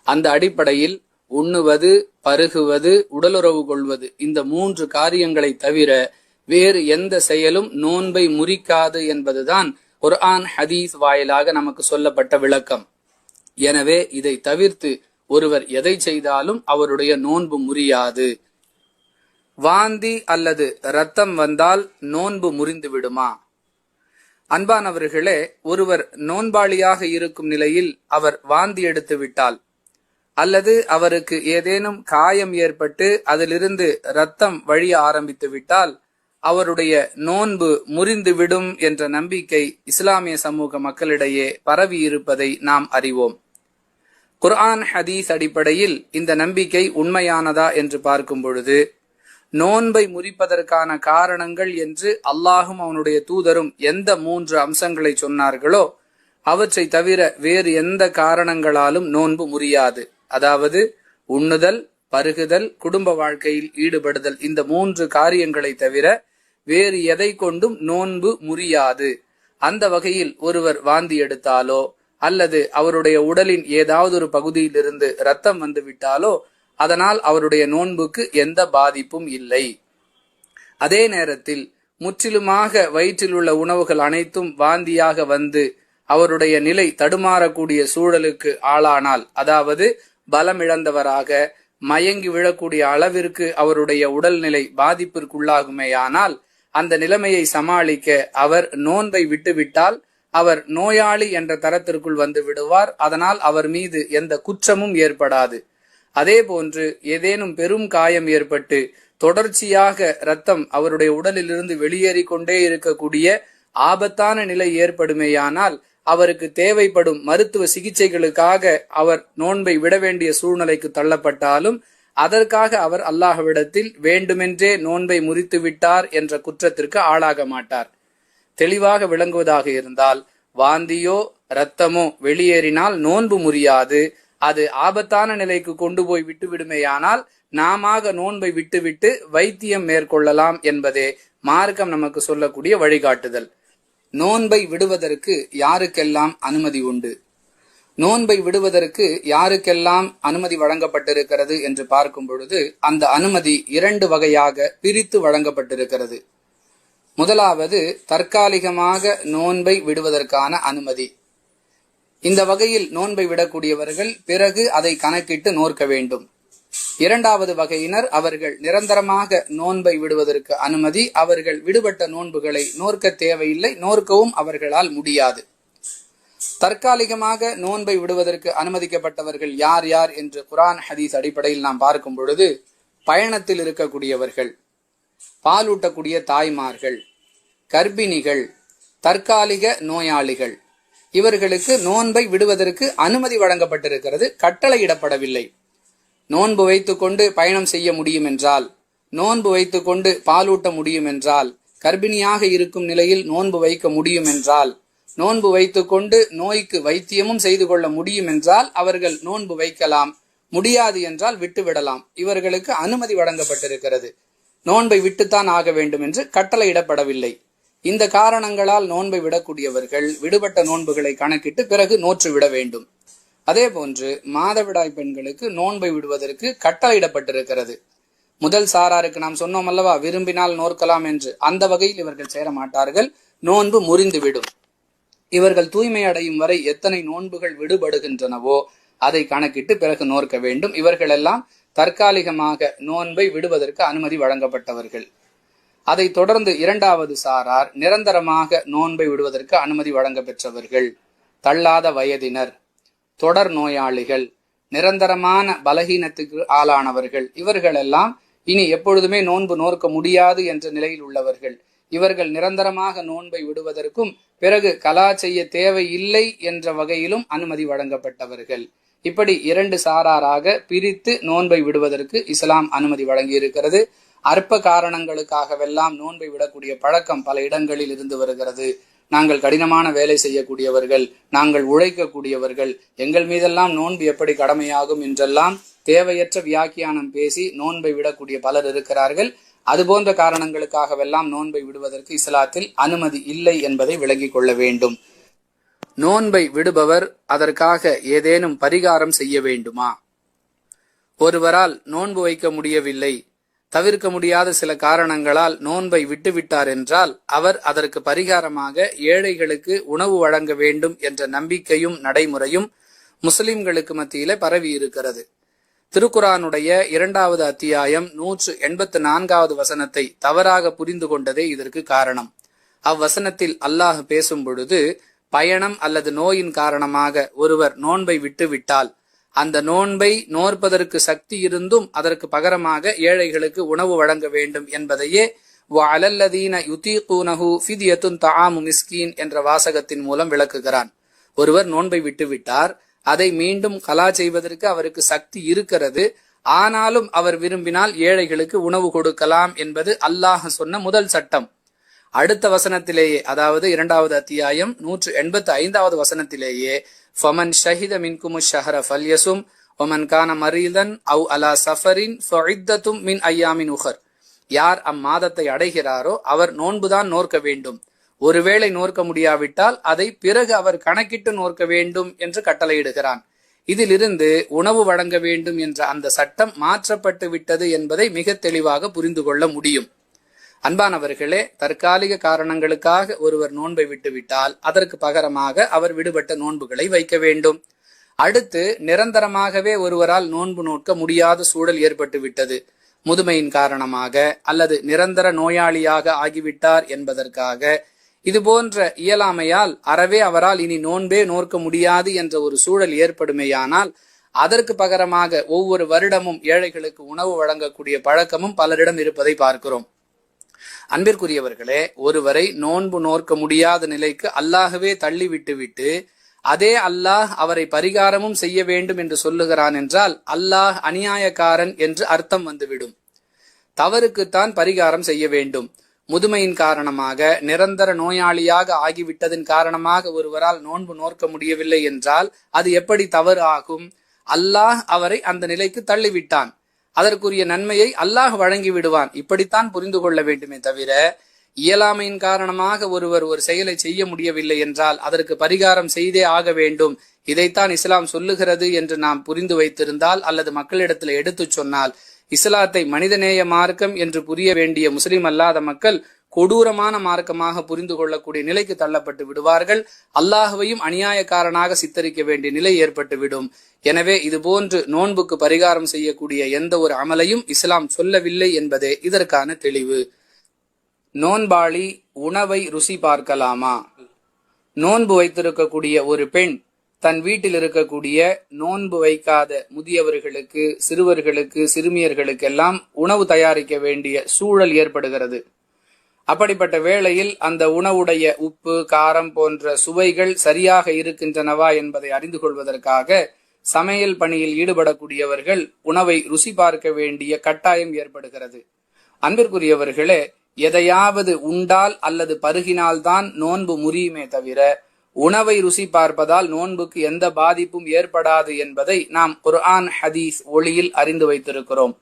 அந்த அடிப்படையில் உண்ணுவது, பருகுவது, உடலுறவு கொள்வது இந்த 3 காரியங்களை தவிர வேறு எந்த செயலும் நோன்பை முறிக்காது என்பதுதான் குர்ஆன் ஹதீஸ் வாயிலாக நமக்கு சொல்லப்பட்ட விளக்கம். எனவே இதை தவிர்த்து ஒருவர் எதை செய்தாலும் அவருடைய நோன்பு முறியாது. வாந்தி அல்லது இரத்தம் வந்தால் நோன்பு முறிந்து விடுமா? அன்பானவர்களே, ஒருவர் நோன்பாளியாக இருக்கும் நிலையில் அவர் வாந்தி எடுத்து விட்டால் அல்லது அவருக்கு ஏதேனும் காயம் ஏற்பட்டு அதிலிருந்து இரத்தம் வழிய ஆரம்பித்து விட்டால் அவருடைய நோன்பு முறிந்துவிடும் என்ற நம்பிக்கை இஸ்லாமிய சமூக மக்களிடையே பரவி இருப்பதை நாம் அறிவோம். குர்ஆன் ஹதீஸ் அடிப்படையில் இந்த நம்பிக்கை உண்மையானதா என்று பார்க்கும் பொழுது நோன்பை முறிப்பதற்கான காரணங்கள் என்று அல்லாஹும் அவனுடைய தூதரும் எந்த 3 அம்சங்களை சொன்னார்களோ அவற்றை தவிர வேறு எந்த காரணங்களாலும் நோன்பு முறியாது. அதாவது உண்ணுதல், பருகுதல், குடும்ப வாழ்க்கையில் ஈடுபடுதல் இந்த 3 காரியங்களை தவிர வேறு எதை கொண்டும் நோன்பு முறியாது. அந்த வகையில் ஒருவர் வாந்தி எடுத்தாலோ அல்லது அவருடைய உடலின் ஏதாவது ஒரு பகுதியிலிருந்து இரத்தம் வந்து விட்டாலோ அதனால் அவருடைய நோன்புக்கு எந்த பாதிப்பும் இல்லை. அதே நேரத்தில் முற்றிலுமாக வயிற்றில் உள்ள உணவுகள் அனைத்தும் வாந்தியாக வந்து அவருடைய நிலை தடுமாறக்கூடிய சூழலுக்கு ஆளானால், அதாவது பலமிழந்தவராக மயங்கி விழக்கூடிய அளவிற்கு அவருடைய உடல்நிலை பாதிப்பிற்குள்ளாகுமேயானால் அந்த நிலைமையை சமாளிக்க அவர் நோன்பை விட்டுவிட்டால் அவர் நோயாளி என்ற தரத்திற்குள் வந்து விடுவார். அதனால் அவர் மீது எந்த குற்றமும் ஏற்படாது. அதே போன்று ஏதேனும் பெரும் காயம் ஏற்பட்டு தொடர்ச்சியாக இரத்தம் அவருடைய உடலிலிருந்து வெளியேறி கொண்டே இருக்கக்கூடிய ஆபத்தான நிலை ஏற்படுமேயானால் அவருக்கு தேவைப்படும் மருத்துவ சிகிச்சைகளுக்காக அவர் நோன்பை விட வேண்டிய சூழ்நிலைக்கு தள்ளப்பட்டாலும் அதற்காக அவர் அல்லாஹ்விடத்தில் வேண்டுமென்றே நோன்பை முறித்து விட்டார் என்ற குற்றத்திற்கு ஆளாக மாட்டார். தெளிவாக விளங்குவதாக இருந்தால் வாந்தியோ இரத்தமோ வெளியேறினால் நோன்பு முறியாது. அது ஆபத்தான நிலைக்கு கொண்டு போய் விட்டுவிடுமேயானால் நாம நோன்பை விட்டுவிட்டு வைத்தியம் மேற்கொள்ளலாம் என்பதே மார்க்கம் நமக்கு சொல்லக்கூடிய வழிகாட்டுதல். நோன்பை விடுவதற்கு யாருக்கெல்லாம் அனுமதி உண்டு? நோன்பை விடுவதற்கு யாருக்கெல்லாம் அனுமதி வழங்கப்பட்டிருக்கிறது என்று பார்க்கும் பொழுது அந்த அனுமதி 2 வகையாக பிரித்து வழங்கப்பட்டிருக்கிறது. முதலாவது தற்காலிகமாக நோன்பை விடுவதற்கான அனுமதி. இந்த வகையில் நோன்பை விடக்கூடியவர்கள் பிறகு அதை கணக்கிட்டு நோற்க வேண்டும். இரண்டாவது வகையினர் அவர்கள் நிரந்தரமாக நோன்பை விடுவதற்கு அனுமதி. அவர்கள் விடுபட்ட நோன்புகளை நோற்க தேவையில்லை, நோற்கவும் அவர்களால் முடியாது. தற்காலிகமாக நோன்பை விடுவதற்கு அனுமதிக்கப்பட்டவர்கள் யார் யார் என்று குர்ஆன் ஹதீஸ் அடிப்படையில் நாம் பார்க்கும் பொழுது, பயணத்தில் இருக்கக்கூடியவர்கள், பாலூட்டக்கூடிய தாய்மார்கள், கர்ப்பிணிகள், தற்காலிக நோயாளிகள், இவர்களுக்கு நோன்பை விடுவதற்கு அனுமதி வழங்கப்பட்டிருக்கிறது, கட்டளையிடப்படவில்லை. நோன்பு வைத்துக்கொண்டு பயணம் செய்ய முடியும் என்றால், நோன்பு வைத்துக்கொண்டு பாலூட்ட முடியும் என்றால், கர்ப்பிணியாக இருக்கும் நிலையில் நோன்பு வைக்க முடியும் என்றால், நோன்பு வைத்துக்கொண்டு நோய்க்கு வைத்தியமும் செய்து கொள்ள முடியும் என்றால் அவர்கள் நோன்பு வைக்கலாம். முடியாது என்றால் விட்டுவிடலாம். இவர்களுக்கு அனுமதி வழங்கப்பட்டிருக்கிறது. நோன்பை விட்டுத்தான் ஆக வேண்டும் என்று கட்டளையிடப்படவில்லை. இந்த காரணங்களால் நோன்பை விடக்கூடியவர்கள் விடுபட்ட நோன்புகளை கணக்கிட்டு பிறகு நோற்று விட வேண்டும். அதே போன்று மாதவிடாய் பெண்களுக்கு நோன்பை விடுவதற்கு கட்டளையிடப்பட்டிருக்கிறது. முதல் சாராருக்கு நாம் சொன்னோம் அல்லவா, விரும்பினால் நோற்கலாம் என்று. அந்த வகையில் இவர்கள் சேர மாட்டார்கள், நோன்பு முறிந்துவிடும். இவர்கள் தூய்மை அடையும் வரை எத்தனை நோன்புகள் விடுபடுகின்றனவோ அதை கணக்கிட்டு பிறகு நோற்க வேண்டும். இவர்கள் எல்லாம் தற்காலிகமாக நோன்பை விடுவதற்கு அனுமதி வழங்கப்பட்டவர்கள். அதை தொடர்ந்து இரண்டாவது சாரார் நிரந்தரமாக நோன்பை விடுவதற்கு அனுமதி வழங்க பெற்றவர்கள். தள்ளாத வயதினர், தொடர் நோயாளிகள், நிரந்தரமான பலகீனத்துக்கு ஆளானவர்கள், இவர்களெல்லாம் இனி எப்பொழுதுமே நோன்பு நோற்க முடியாது என்ற நிலையில் உள்ளவர்கள். இவர்கள் நிரந்தரமாக நோன்பை விடுவதற்கும் பிறகு கலா செய்ய தேவையில்லை என்ற வகையிலும் அனுமதி வழங்கப்பட்டவர்கள். இப்படி 2 சாராராக பிரித்து நோன்பை விடுவதற்கு இஸ்லாம் அனுமதி வழங்கி இருக்கிறது. அற்ப காரணங்களுக்காகவெல்லாம் நோன்பை விடக்கூடிய பழக்கம் பல இடங்களில் இருந்து வருகிறது. நாங்கள் கடினமான வேலை செய்யக்கூடியவர்கள், நாங்கள் உழைக்கக்கூடியவர்கள், எங்கள் மீதெல்லாம் நோன்பு எப்படி கடமையாகும் என்றெல்லாம் தேவையற்ற வியாக்கியானம் பேசி நோன்பை விடக்கூடிய பலர் இருக்கிறார்கள். அதுபோன்ற காரணங்களுக்காகவெல்லாம் நோன்பை விடுவதற்கு இஸ்லாத்தில் அனுமதி இல்லை என்பதை விளங்கிக் கொள்ள வேண்டும். நோன்பை விடுபவர் அதற்காக ஏதேனும் பரிகாரம் செய்ய வேண்டுமா? ஒருவரால் நோன்பு வைக்க முடியவில்லை, தவிர்க்க முடியாத சில காரணங்களால் நோன்பை விட்டுவிட்டார் என்றால் அவர் அதற்கு பரிகாரமாக ஏழைகளுக்கு உணவு வழங்க வேண்டும் என்ற நம்பிக்கையும் நடைமுறையும் முஸ்லிம்களுக்கு மத்தியில பரவி இருக்கிறது. திருக்குரானுடைய 2வது அத்தியாயம் 184வது வசனத்தை தவறாக புரிந்து கொண்டதே இதற்கு காரணம். அவ்வசனத்தில் அல்லாஹ் பேசும் பொழுது, பயணம் அல்லது நோயின் காரணமாக ஒருவர் நோன்பை விட்டுவிட்டால் அந்த நோன்பை நோற்பதற்கு சக்தி இருந்தும் அதற்கு பகரமாக ஏழைகளுக்கு உணவு வழங்க வேண்டும் என்பதையே வஅலல்லதீன யுதீகூனஹு ஃபித்யத்துன் தஆமு மிஸ்கீன் என்ற வாசகத்தின் மூலம் விளக்குகிறான். ஒருவர் நோன்பை விட்டுவிட்டார், அதை மீண்டும் கலா செய்வதற்கு அவருக்கு சக்தி இருக்கிறது, ஆனாலும் அவர் விரும்பினால் ஏழைகளுக்கு உணவு கொடுக்கலாம் என்பது அல்லாஹ் சொன்ன முதல் சட்டம். அடுத்த வசனத்திலேயே, அதாவது 2வது அத்தியாயம் 185வது வசனத்திலேயே, ஃபமன் ஷஹித மின்குமு ஷஹர ஃபல்யசும் வமன் கான மரீதன் அவ் அலா சஃபரின் ஃபஇத்தத்தும் மின் ஐயாமின் உஹர், யார் அம்மாதத்தை அடைகிறாரோ அவர் நோன்புதான் நோற்க வேண்டும். ஒருவேளை நோற்க முடியாவிட்டால் அதை பிறகு அவர் கணக்கிட்டு நோற்க வேண்டும் என்று கட்டளையிடுகிறான். இதிலிருந்து உணவு வழங்க வேண்டும் என்ற அந்த சட்டம் மாற்றப்பட்டு விட்டது என்பதை மிக தெளிவாக புரிந்து கொள்ள முடியும். அன்பானவர்களே, தற்காலிக காரணங்களுக்காக ஒருவர் நோன்பை விட்டுவிட்டால் அதற்கு பகரமாக அவர் விடுபட்ட நோன்புகளை வைக்க வேண்டும். அடுத்து, நிரந்தரமாகவே ஒருவரால் நோன்பு நோக்க முடியாத சூழல் ஏற்பட்டு விட்டது, முதுமையின் காரணமாக அல்லது நிரந்தர நோயாளியாக ஆகிவிட்டார் என்பதற்காக, இது போன்ற இயலாமையால் அறவே அவரால் இனி நோன்பே நோற்க முடியாது என்ற ஒரு சூழல் ஏற்படுமேயானால் அதற்கு பகரமாக ஒவ்வொரு வருடமும் ஏழைகளுக்கு உணவு வழங்கக்கூடிய பழக்கமும் பலரிடம் இருப்பதை பார்க்கிறோம். அன்பிற்குரியவர்களே, ஒருவரை நோன்பு நோக்க முடியாத நிலைக்கு அல்லாஹ்வே தள்ளி விட்டு அதே அல்லாஹ் அவரை பரிகாரமும் செய்ய வேண்டும் என்று சொல்லுகிறான் என்றால் அல்லாஹ் அநியாயக்காரன் என்று அர்த்தம் வந்துவிடும். தவறுக்குத்தான் பரிகாரம் செய்ய வேண்டும். முதுமையின் காரணமாக நிரந்தர நோயாளியாக ஆகிவிட்டதன் காரணமாக ஒருவரால் நோன்பு நோக்க முடியவில்லை என்றால் அது எப்படி தவறு ஆகும்? அல்லாஹ் அவரை அந்த நிலைக்கு தள்ளிவிட்டான். அதற்குரிய நன்மையை அல்லாஹ் வழங்கி விடுவான். இப்படித்தான் புரிந்து கொள்ள வேண்டுமே தவிர, இயலாமையின் காரணமாக ஒருவர் ஒரு செயலை செய்ய முடியவில்லை என்றால் அதற்கு பரிகாரம் செய்தே ஆக வேண்டும், இதைத்தான் இஸ்லாம் சொல்லுகிறது என்று நாம் புரிந்து வைத்திருந்தால் அல்லது மக்களிடத்தில் எடுத்து சொன்னால், இஸ்லாத்தை மனிதநேய மார்க்கம் என்று புரிய வேண்டிய முஸ்லிம் அல்லாத மக்கள் கொடூரமான மார்க்கமாக புரிந்து கொள்ளக்கூடிய நிலைக்கு தள்ளப்பட்டு விடுவார்கள். அல்லாஹுவையும் அநியாயக்காரனாக சித்தரிக்க வேண்டிய நிலை ஏற்பட்டுவிடும். எனவே இதுபோன்று நோன்புக்கு பரிகாரம் செய்யக்கூடிய எந்த ஒரு அமலையும் இஸ்லாம் சொல்லவில்லை என்பதே இதற்கான தெளிவு. நோன்பாளி உணவை ருசி பார்க்கலாமா? நோன்பு வைத்திருக்கக்கூடிய ஒரு பெண் தன் வீட்டில் இருக்கக்கூடிய நோன்பு வைக்காத முதியவர்களுக்கு, சிறுவர்களுக்கு, சிறுமியர்களுக்கெல்லாம் உணவு தயாரிக்க வேண்டிய சூழல் ஏற்படுகிறது. அப்படிப்பட்ட வேளையில் அந்த உணவுடைய உப்பு, காரம் போன்ற சுவைகள் சரியாக இருக்கின்றனவா என்பதை அறிந்து கொள்வதற்காக சமையல் பணியில் ஈடுபடக்கூடியவர்கள் உணவை ருசி பார்க்க வேண்டிய கட்டாயம் ஏற்படுகிறது. அன்பிற்குரியவர்களே, எதையாவது உண்டால் அல்லது பருகினால்தான் நோன்பு முறியுமே தவிர உணவை ருசி பார்ப்பதால் நோன்புக்கு எந்த பாதிப்பும் ஏற்படாது என்பதை நாம் குர்ஆன் ஹதீஸ் ஒளியில் அறிந்து வைத்திருக்கிறோம்.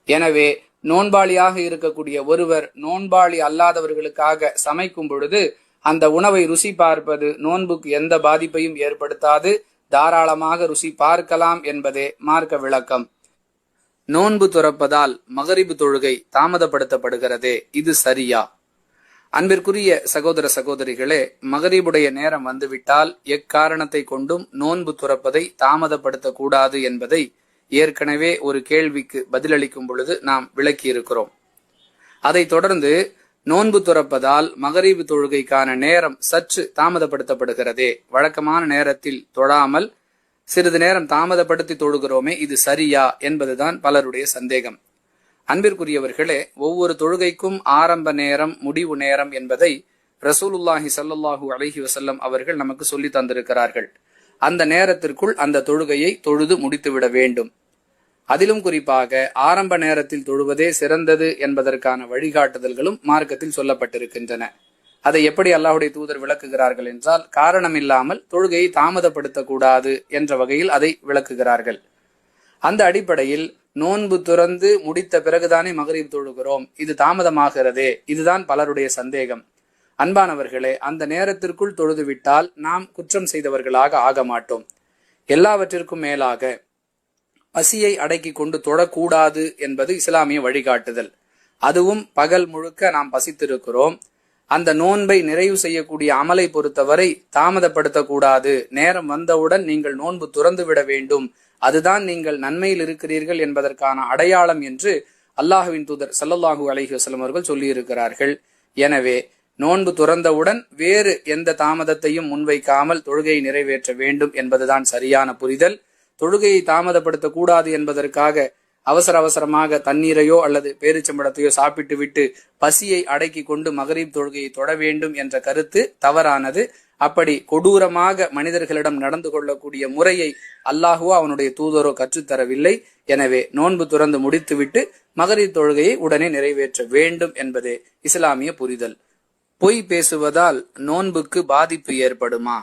எனவே நோன்பாளியாக இருக்கக்கூடிய ஒருவர் நோன்பாளி அல்லாதவர்களுக்காக சமைக்கும் பொழுது அந்த உணவை ருசி பார்ப்பது நோன்புக்கு எந்த பாதிப்பையும் ஏற்படுத்தாது. தாராளமாக ருசி பார்க்கலாம் என்பதே மார்க்க விளக்கம். நோன்பு துறப்பதால் மகரிபு தொழுகை தாமதப்படுத்தப்படுகிறதே, இது சரியா? அன்பிற்குரிய சகோதர சகோதரிகளே, மகரிபுடைய நேரம் வந்துவிட்டால் எக்காரணத்தை கொண்டும் நோன்பு துறப்பதை தாமதப்படுத்தக் கூடாது என்பதை ஏற்கனவே ஒரு கேள்விக்கு பதிலளிக்கும் பொழுது நாம் விளக்கி இருக்கிறோம். அதைத் தொடர்ந்து நோன்பு துறப்பதால் மகரிபு தொழுகைக்கான நேரம் சற்று தாமதப்படுத்தப்படுகிறதே, வழக்கமான நேரத்தில் தொழாமல் சிறிது நேரம் தாமதப்படுத்தி தொழுகிறோமே, இது சரியா என்பதுதான் பலருடைய சந்தேகம். அன்பிற்குரியவர்களே, ஒவ்வொரு தொழுகைக்கும் ஆரம்ப நேரம், முடிவு நேரம் என்பதை ரசூலுல்லாஹி ஸல்லல்லாஹு அலைஹி வஸல்லம் அவர்கள் நமக்கு சொல்லி தந்திருக்கிறார்கள். அந்த நேரத்திற்குள் அந்த தொழுகையை தொழுது முடித்துவிட வேண்டும். அதிலும் குறிப்பாக ஆரம்ப நேரத்தில் தொழுவதே சிறந்தது என்பதற்கான வழிகாட்டுதல்களும் மார்க்கத்தில் சொல்லப்பட்டிருக்கின்றன. அதை எப்படி அல்லாஹ்வுடைய தூதர் விளக்குகிறார்கள் என்றால், காரணமில்லாமல் தொழுகையை தாமதப்படுத்தக்கூடாது என்ற வகையில் அதை விளக்குகிறார்கள். அந்த அடிப்படையில் நோன்பு துறந்து முடித்த பிறகுதானே மகரிப் தொழுகிறோம், இது தாமதமாகிறதே, இதுதான் பலருடைய சந்தேகம். அன்பானவர்களே, அந்த நேரத்திற்குள் தொழுதுவிட்டால் நாம் குற்றம் செய்தவர்களாக ஆக மாட்டோம். எல்லாவற்றிற்கும் மேலாக பசியை அடக்கி கொண்டு தொழக்கூடாது என்பது இஸ்லாமிய வழிகாட்டுதல். அதுவும் பகல் முழுக்க நாம் பசித்திருக்கிறோம். அந்த நோன்பை நிறைவு செய்யக்கூடிய அமலை பொறுத்தவரை தாமதப்படுத்தக்கூடாது. நேரம் வந்தவுடன் நீங்கள் நோன்பு துறந்து விட வேண்டும், அதுதான் நீங்கள் நன்மையில் இருக்கிறீர்கள் என்பதற்கான அடையாளம் என்று அல்லாஹுவின் தூதர் ஸல்லல்லாஹு அலைஹி வஸல்லம் அவர்கள் சொல்லி இருக்கிறார்கள். எனவே நோன்பு துறந்தவுடன் வேறு எந்த தாமதத்தையும் முன்வைக்காமல் தொழுகையை நிறைவேற்ற வேண்டும் என்பதுதான் சரியான புரிதல். தொழுகையை தாமதப்படுத்த கூடாது என்பதற்காக அவசரமாக தண்ணீரையோ அல்லது பேரிச்சம்பழத்தையோ சாப்பிட்டு விட்டு பசியை அடக்கி கொண்டு மகரிப் தொழுகையை தொட வேண்டும் என்ற கருத்து தவறானது. அப்படி கொடூரமாக மனிதர்களிடம் நடந்து கொள்ளக்கூடிய முறையை அல்லாஹுவோ அவனுடைய தூதரோ கற்றுத்தரவில்லை. எனவே நோன்பு துறந்து முடித்துவிட்டு மகரிப் தொழுகையை உடனே நிறைவேற்ற வேண்டும் என்பதே இஸ்லாமிய புரிதல். பொய் பேசுவதால் நோன்புக்கு பாதிப்பு ஏற்படுமா?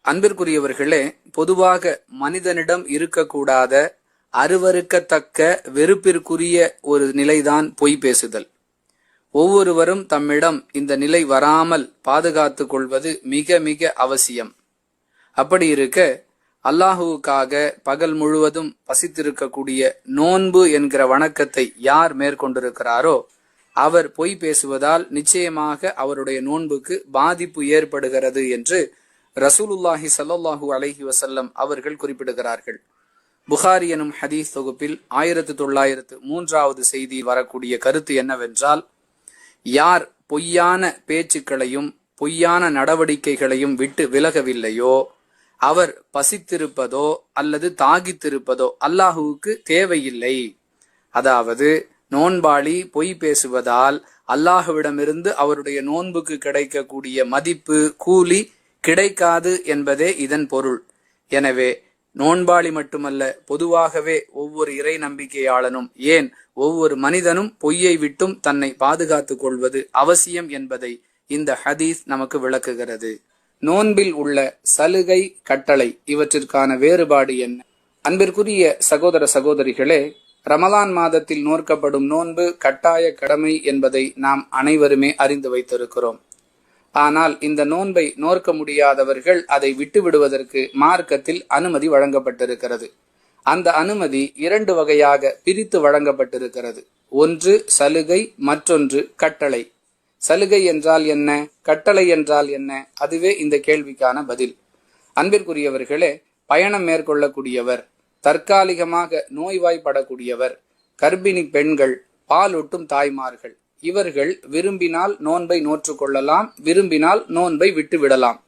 அன்பிற்குரியவர்களே, பொதுவாக மனிதனிடம் இருக்கக்கூடாத அருவருக்கத்தக்க வெறுப்பிற்குரிய ஒரு நிலைதான் பொய் பேசுதல். ஒவ்வொருவரும் தம்மிடம் இந்த நிலை வராமல் பாதுகாத்து கொள்வது மிக மிக அவசியம். அப்படி இருக்க அல்லாஹுவுக்காக பகல் முழுவதும் பசித்திருக்கக்கூடிய நோன்பு என்கிற வணக்கத்தை யார் மேற்கொண்டிருக்கிறாரோ அவர் பொய் பேசுவதால் நிச்சயமாக அவருடைய நோன்புக்கு பாதிப்பு ஏற்படுகிறது என்று ரசூலுல்லாஹி ஸல்லல்லாஹு அலைஹி வஸல்லம் அவர்கள் குறிப்பிடுகிறார்கள். புகாரி எனும் ஹதீஸ் தொகுப்பில் 1903வது செய்தியில் வரக்கூடிய கருத்து என்னவென்றால், யார் பொய்யான பேச்சுக்களையும் பொய்யான நடவடிக்கைகளையும் விட்டு விலகவில்லையோ அவர் பசித்திருப்பதோ அல்லது தாகித்திருப்பதோ அல்லாஹுவுக்கு தேவையில்லை. அதாவது நோன்பாளி பொய் பேசுவதால் அல்லாஹுவிடமிருந்து அவருடைய நோன்புக்கு கிடைக்கக்கூடிய மதிப்பு கூலி கிடைக்காது என்பதே இதன் பொருள். எனவே நோன்பாளி மட்டுமல்ல, பொதுவாகவே ஒவ்வொரு இறை நம்பிக்கையாளனும், ஏன் ஒவ்வொரு மனிதனும் பொய்யை விட்டும் தன்னை பாதுகாத்துக் கொள்வது அவசியம் என்பதை இந்த ஹதீஸ் நமக்கு விளக்குகிறது. நோன்பில் உள்ள சலுகை, கட்டளை இவற்றிற்கான வேறுபாடு என்ன? அன்பிற்குரிய சகோதர சகோதரிகளே, ரமலான் மாதத்தில் நோக்கப்படும் நோன்பு கட்டாய கடமை என்பதை நாம் அனைவருமே அறிந்து வைத்திருக்கிறோம். ஆனால் இந்த நோன்பை நோக்க முடியாதவர்கள் அதை விட்டுவிடுவதற்கு மார்க்கத்தில் அனுமதி வழங்கப்பட்டிருக்கிறது. அந்த அனுமதி 2 வகையாக பிரித்து வழங்கப்பட்டிருக்கிறது. ஒன்று சலுகை, மற்றொன்று கட்டளை. சலுகை என்றால் என்ன, கட்டளை என்றால் என்ன? அதுவே இந்த கேள்விக்கான பதில். அன்பிற்குரியவர்களே, பயணம் மேற்கொள்ளக்கூடியவர், தற்காலிகமாக நோய்வாய்ப்படக்கூடியவர், கர்ப்பிணி பெண்கள், பாலூட்டும் தாய்மார்கள், இவர்கள் விரும்பினால் நோன்பை நோற்றுக் கொள்ளலாம், விரும்பினால் நோன்பை விட்டு விடலாம்.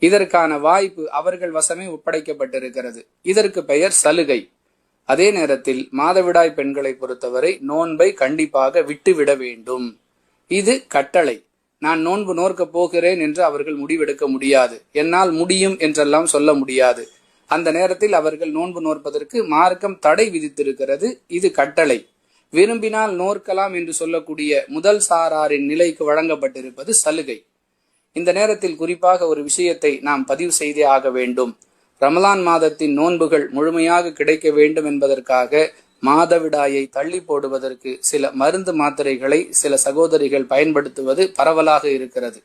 இதற்கான வாய்ப்பு அவர்கள் வசமே ஒப்படைக்கப்பட்டிருக்கிறது. இதற்கு பெயர் சலுகை. அதே நேரத்தில் மாதவிடாய் பெண்களை பொறுத்தவரை நோன்பை கண்டிப்பாக விட்டுவிட வேண்டும். இது கட்டளை. நான் நோன்பு நோற்கப் போகிறேன் என்று அவர்கள் முடிவெடுக்க முடியாது. என்னால் முடியும் என்றெல்லாம் சொல்ல முடியாது. அந்த நேரத்தில் அவர்கள் நோன்பு நோற்பதற்கு மார்க்கம் தடை விதித்திருக்கிறது. இது கட்டளை. விரும்பினால் நோற்கலாம் என்று சொல்லக்கூடிய முதல் சாராரின் நிலைக்கு வழங்கப்பட்டிருப்பது சலுகை. இந்த நேரத்தில் குறிப்பாக ஒரு விஷயத்தை நாம் பதிவு செய்தே ஆக வேண்டும். ரமலான் மாதத்தின் நோன்புகள் முழுமையாக கிடைக்க வேண்டும் என்பதற்காக மாதவிடாயை தள்ளி போடுவதற்கு சில மருந்து மாத்திரைகளை சில சகோதரிகள் பயன்படுத்துவது பரவலாக இருக்கிறது.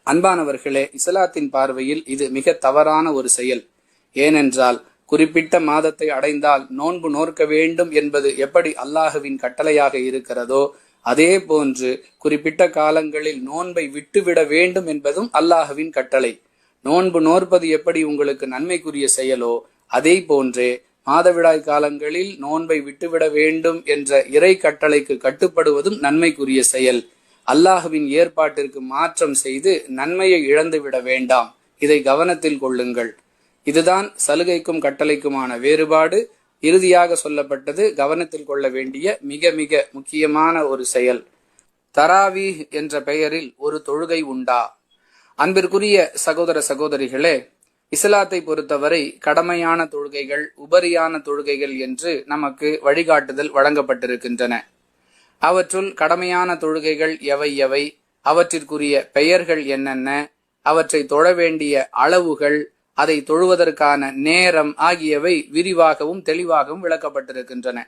அன்பானவர்களே, இஸ்லாத்தின் பார்வையில் இது மிக தவறான ஒரு செயல். ஏனென்றால் குறிப்பிட்ட மாதத்தை அடைந்தால் நோன்பு நோற்க வேண்டும் என்பது எப்படி அல்லாஹுவின் கட்டளையாக இருக்கிறதோ, அதே போன்று குறிப்பிட்ட காலங்களில் நோன்பை விட்டுவிட வேண்டும் என்பதும் அல்லாஹுவின் கட்டளை. நோன்பு நோற்பது எப்படி உங்களுக்கு நன்மைக்குரிய செயலோ, அதே போன்றே மாதவிடாய் காலங்களில் நோன்பை விட்டுவிட வேண்டும் என்ற இறை கட்டளைக்கு கட்டுப்படுவதும் நன்மைக்குரிய செயல். அல்லாஹுவின் ஏற்பாட்டிற்கு மாற்றம் செய்து நன்மையை இழந்துவிட வேண்டாம். இதை கவனத்தில் கொள்ளுங்கள். இதுதான் சலுகைக்கும் கட்டளைக்குமான வேறுபாடு. இறுதியாக சொல்லப்பட்டது கவனத்தில் கொள்ள வேண்டிய மிக மிக முக்கியமான ஒரு செயல். தராவீஹ் என்ற பெயரில் ஒரு தொழுகை உண்டா? அன்பிற்குரிய சகோதர சகோதரிகளே, இஸ்லாத்தை பொறுத்தவரை கடமையான தொழுகைகள், உபரியான தொழுகைகள் என்று நமக்கு வழிகாட்டுதல் வழங்கப்பட்டிருக்கின்றன. அவற்றுள் கடமையான தொழுகைகள் எவை எவை, அவற்றிற்குரிய பெயர்கள் என்னென்ன, அவற்றை தொழ வேண்டிய அளவுகள், அதை தொழுவதற்கான நேரம் ஆகியவை விரிவாகவும் தெளிவாகவும் விளக்கப்பட்டிருக்கின்றன.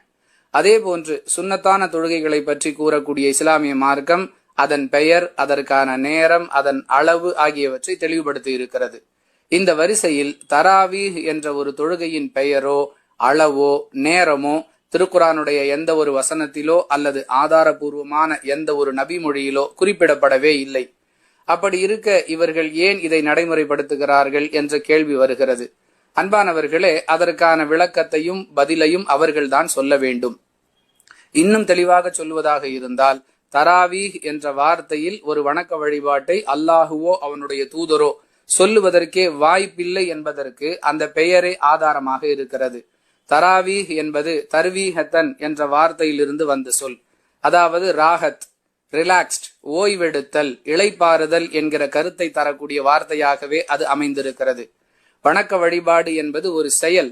அதே போன்று சுன்னத்தான தொழுகைகளை பற்றி கூறக்கூடிய இஸ்லாமிய மார்க்கம் அதன் பெயர், அதற்கான நேரம், அதன் அளவு ஆகியவற்றை தெளிவுபடுத்தி இருக்கிறது. இந்த வரிசையில் தராவீஹ் என்ற ஒரு தொழுகையின் பெயரோ அளவோ நேரமோ திருக்குரானுடைய எந்த ஒரு வசனத்திலோ அல்லது ஆதாரபூர்வமான எந்த ஒரு நபி மொழியிலோ குறிப்பிடப்படவே இல்லை. அப்படி இருக்க இவர்கள் ஏன் இதை நடைமுறைப்படுத்துகிறார்கள் என்ற கேள்வி வருகிறது. அன்பானவர்களே, அதற்கான விளக்கத்தையும் பதிலையும் அவர்கள்தான் சொல்ல வேண்டும். இன்னும் தெளிவாக சொல்வதாக இருந்தால், தராவீஹ் என்ற வார்த்தையில் ஒரு வணக்க வழிபாட்டை அல்லாஹுவோ அவனுடைய தூதரோ சொல்லுவதற்கே வாய்ப்பில்லை என்பதற்கு அந்த பெயரே ஆதாரமாக இருக்கிறது. தராவீஹ் என்பது தர்வீஹத்தன் என்ற வார்த்தையிலிருந்து வந்த சொல். அதாவது ராஹத், ரிலாக்ஸ்ட், ஓய்வெடுத்தல், இளைப்பாறுதல் என்கிற கருத்தை தரக்கூடிய வார்த்தையாகவே அது அமைந்திருக்கிறது. வணக்க வழிபாடு என்பது ஒரு செயல்.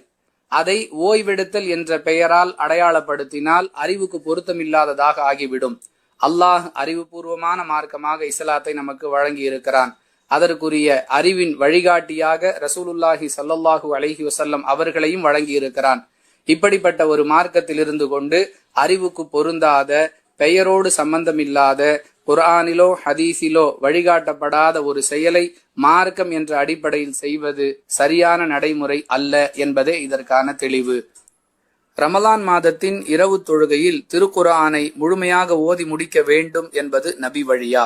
அதை ஓய்வெடுத்தல் என்ற பெயரால் அடையாளப்படுத்தினால் அறிவுக்கு பொருத்தமில்லாததாக ஆகிவிடும். அல்லாஹ் அறிவுபூர்வமான மார்க்கமாக இஸ்லாத்தை நமக்கு வழங்கி இருக்கிறான். அதற்குரிய அறிவின் வழிகாட்டியாக ரசூலுல்லாஹி ஸல்லல்லாஹு அலைஹி வஸல்லம் அவர்களையும் வழங்கி இருக்கிறான். இப்படிப்பட்ட ஒரு மார்க்கத்தில் இருந்து கொண்டு அறிவுக்கு பொருந்தாத, பெயரோடு சம்பந்தமில்லாத, குர்ஆனிலோ ஹதீஸிலோ வழிகாட்டப்படாத ஒரு செயலை மார்க்கம் என்ற அடிப்படையில் செய்வது சரியான நடைமுறை அல்ல என்பதே இதற்கான தெளிவு. ரமலான் மாதத்தின் இரவு தொழுகையில் திருக்குர்ஆனை முழுமையாக ஓதி முடிக்க வேண்டும் என்பது நபி வழியா?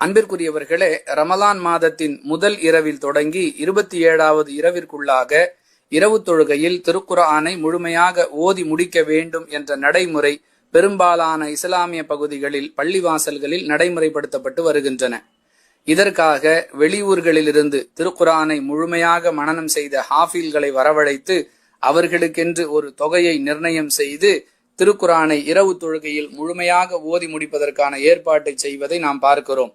அன்பிற்குரியவர்களே, ரமலான் மாதத்தின் முதல் இரவில் தொடங்கி 27வது இரவிற்குள்ளாக இரவு தொழுகையில் திருக்குர்ஆனை முழுமையாக ஓதி முடிக்க வேண்டும் என்ற நடைமுறை பெரும்பாலான இஸ்லாமிய பகுதிகளில் பள்ளிவாசல்களில் நடைமுறைப்படுத்தப்பட்டு வருகின்றன. இதற்காக வெளியூர்களிலிருந்து திருக்குரானை முழுமையாக மனனம் செய்த ஹாஃபில்களை வரவழைத்து அவர்களுக்கென்று ஒரு தொகையை நிர்ணயம் செய்து திருக்குரானை இரவு தொழுகையில் முழுமையாக ஓதி முடிப்பதற்கான ஏற்பாட்டை செய்வதை நாம் பார்க்கிறோம்.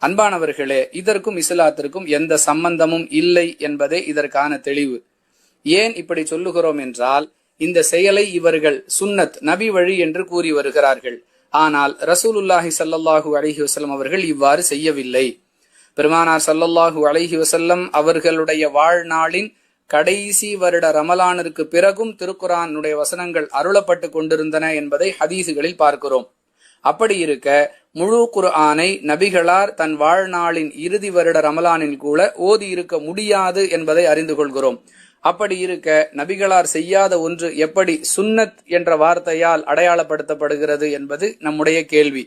அன்பானவர்களே, இதற்கும் இஸ்லாத்திற்கும் எந்த சம்பந்தமும் இல்லை என்பதே இதற்கான தெளிவு. ஏன் இப்படி சொல்லுகிறோம் என்றால், இந்த செயலை இவர்கள் சுன்னத் நபி வழி என்று கூறி வருகிறார்கள். ஆனால் ரசூலுல்லாஹி ஸல்லல்லாஹு அலைஹி வஸல்லம் அவர்கள் இவ்வாறு செய்யவில்லை. பெருமானார் ஸல்லல்லாஹு அலைஹி வஸல்லம் அவர்களுடைய வாழ்நாளின் கடைசி வருட ரமலானிற்கு பிறகும் திருக்குரானுடைய வசனங்கள் அருளப்பட்டு கொண்டிருந்தன என்பதை ஹதீசுகளில் பார்க்கிறோம். அப்படி இருக்க முழு குர்ஆனை நபிகளார் தன் வாழ்நாளின் இறுதி வருட ரமலானில் கூட ஓதி இருக்க முடியாது என்பதை அறிந்து கொள்கிறோம். அப்படி இருக்க நபிகளார் செய்யாத ஒன்று எப்படி சுன்னத் என்ற வார்த்தையால் அடையாளப்படுத்தப்படுகிறது என்பது நம்முடைய கேள்வி.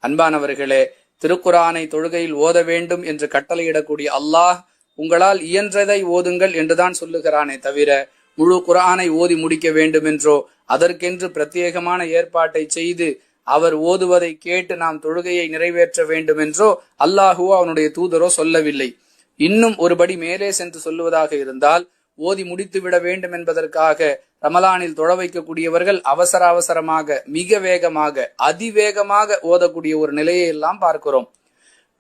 அன்பானவர்களே, திருக்குரானை தொழுகையில் ஓத வேண்டும் என்று கட்டளையிடக்கூடிய அல்லாஹ் உங்களால் இயன்றதை ஓதுங்கள் என்றுதான் சொல்லுகிறானே தவிர முழு குர்ஆனை ஓதி முடிக்க வேண்டும் என்றோ அதற்கென்று பிரத்யேகமான ஏற்பாட்டை செய்து அவர் ஓதுவதை கேட்டு நாம் தொழுகையை நிறைவேற்ற வேண்டும் என்றோ அல்லாஹுவோ அவனுடைய தூதரோ சொல்லவில்லை. இன்னும் ஒருபடி மேலே சென்று சொல்லுவதாக இருந்தால், ஓதி முடித்து விட வேண்டும் என்பதற்காக ரமலானில் தொழ வைக்கக்கூடியவர்கள் அவசர அவசரமாக மிக வேகமாக அதிவேகமாக ஓதக்கூடிய ஒரு நிலையை எல்லாம் பார்க்கிறோம்.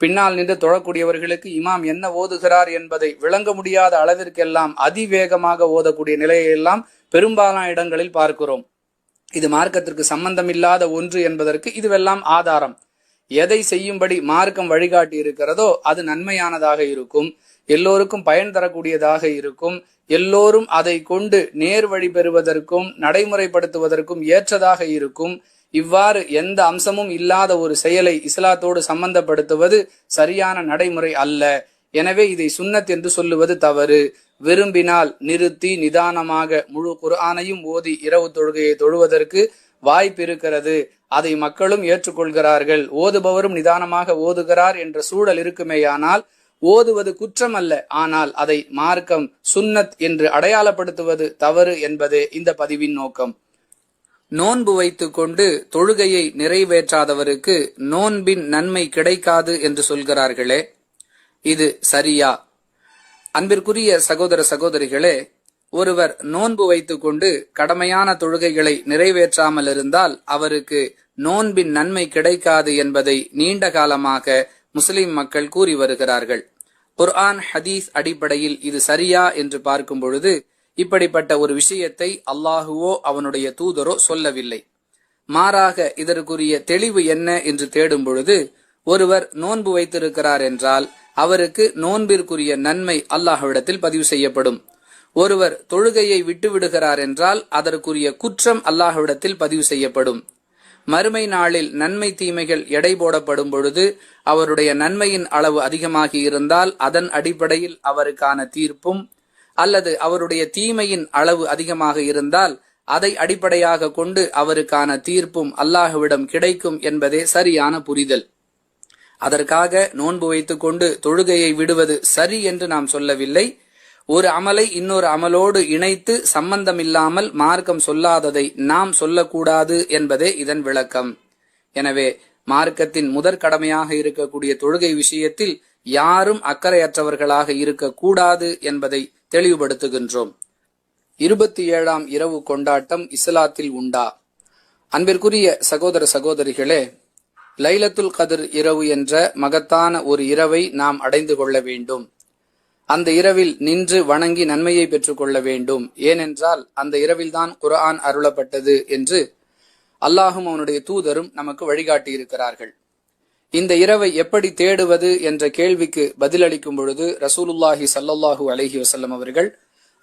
பின்னால் நின்று தொழக்கூடியவர்களுக்கு இமாம் என்ன ஓதுகிறார் என்பதை விளங்க முடியாத அளவிற்கெல்லாம் அதிவேகமாக ஓதக்கூடிய நிலையை எல்லாம் பெரும்பாலான இடங்களில் பார்க்கிறோம். இது மார்க்கத்திற்கு சம்பந்தம் இல்லாத ஒன்று என்பதற்கு இதுவெல்லாம் ஆதாரம். எதை செய்யும்படி மார்க்கம் வழிகாட்டி இருக்கிறதோ அது நன்மையானதாக இருக்கும், எல்லோருக்கும் பயன் தரக்கூடியதாக இருக்கும், எல்லோரும் அதை கொண்டு நேர் வழி பெறுவதற்கும் நடைமுறைப்படுத்துவதற்கும் ஏற்றதாக இருக்கும். இவ்வாறு எந்த அம்சமும் இல்லாத ஒரு செயலை இஸ்லாத்தோடு சம்பந்தப்படுத்துவது சரியான நடைமுறை அல்ல. எனவே இதை சுன்னத் என்று சொல்லுவது தவறு. விரும்பினால் நிறுத்தி நிதானமாக முழு குர்ஆனையும் ஓதி இரவு தொழுகையை தொழுவதற்கு வாய்ப்பு இருக்கிறது. அதை மக்களும் ஏற்றுக்கொள்கிறார்கள், ஓதுபவரும் நிதானமாக ஓதுகிறார் என்ற சூழல் இருக்குமேயானால் ஓதுவது குற்றம் அல்ல. ஆனால் அதை மார்க்கம் சுன்னத் என்று அடையாளப்படுத்துவது தவறு என்பதே இந்த பதிவின் நோக்கம். நோன்பு வைத்துக் கொண்டு தொழுகையை நிறைவேற்றாதவருக்கு நோன்பின் நன்மை கிடைக்காது என்று சொல்கிறார்களே, இது சரியா? அன்பிற்குரிய சகோதர சகோதரிகளே, ஒருவர் நோன்பு வைத்துக் கொண்டு கடமையான தொழுகைகளை நிறைவேற்றாமல் இருந்தால் அவருக்கு நோன்பின் நன்மை கிடைக்காது என்பதை நீண்ட காலமாக முஸ்லிம் மக்கள் கூறி வருகிறார்கள். குர்ஆன் ஹதீஸ் அடிப்படையில் இது சரியா என்று பார்க்கும் பொழுது இப்படிப்பட்ட ஒரு விஷயத்தை அல்லாஹுவோ அவனுடைய தூதரோ சொல்லவில்லை. மாறாக இதற்குரிய தெளிவு என்ன என்று தேடும் பொழுது, ஒருவர் நோன்பு வைத்திருக்கிறார் என்றால் அவருக்கு நோன்பிற்குரிய நன்மை அல்லாஹ்விடத்தில் பதிவு செய்யப்படும். ஒருவர் தொழுகையை விட்டுவிடுகிறார் என்றால் அதற்குரிய குற்றம் அல்லாஹ்விடத்தில் பதிவு செய்யப்படும். மறுமை நாளில் நன்மை தீமைகள் எடை போடப்படும் பொழுது அவருடைய நன்மையின் அளவு அதிகமாகி இருந்தால் அதன் அடிப்படையில் அவருக்கான தீர்ப்பும், அல்லது அவருடைய தீமையின் அளவு அதிகமாக இருந்தால் அதை அடிப்படையாக கொண்டு அவருக்கான தீர்ப்பும் அல்லாஹ்விடம் கிடைக்கும் என்பதே சரியான புரிதல். அதற்காக நோன்பு வைத்துக் கொண்டு தொழுகையை விடுவது சரி என்று நாம் சொல்லவில்லை. ஒரு அமலை இன்னொரு அமலோடு இணைத்து சம்பந்தமில்லாமல் மார்க்கம் சொல்லாததை நாம் சொல்லக்கூடாது என்பதே இதன் விளக்கம். எனவே மார்க்கத்தின் முதற் கடமையாக இருக்கக்கூடிய தொழுகை விஷயத்தில் யாரும் அக்கறையற்றவர்களாக இருக்கக்கூடாது என்பதை தெளிவுபடுத்துகின்றோம். 27ஆம் இரவு கொண்டாட்டம் இஸ்லாத்தில் உண்டா? அன்பிற்குரிய சகோதர சகோதரிகளே, லைலத்துல் கத்ர் இரவு என்ற மகத்தான ஒரு இரவை நாம் அடைந்து கொள்ள வேண்டும். அந்த இரவில் நின்று வணங்கி நன்மையை பெற்றுக் கொள்ள வேண்டும். ஏனென்றால் அந்த இரவில்தான் குர்ஆன் அருளப்பட்டது என்று அல்லாஹும் அவனுடைய தூதரும் நமக்கு வழிகாட்டி இருக்கிறார்கள். இந்த இரவை எப்படி தேடுவது என்ற கேள்விக்கு பதிலளிக்கும் பொழுது ரசூலுல்லாஹி ஸல்லல்லாஹு அலைஹி வஸல்லம் அவர்கள்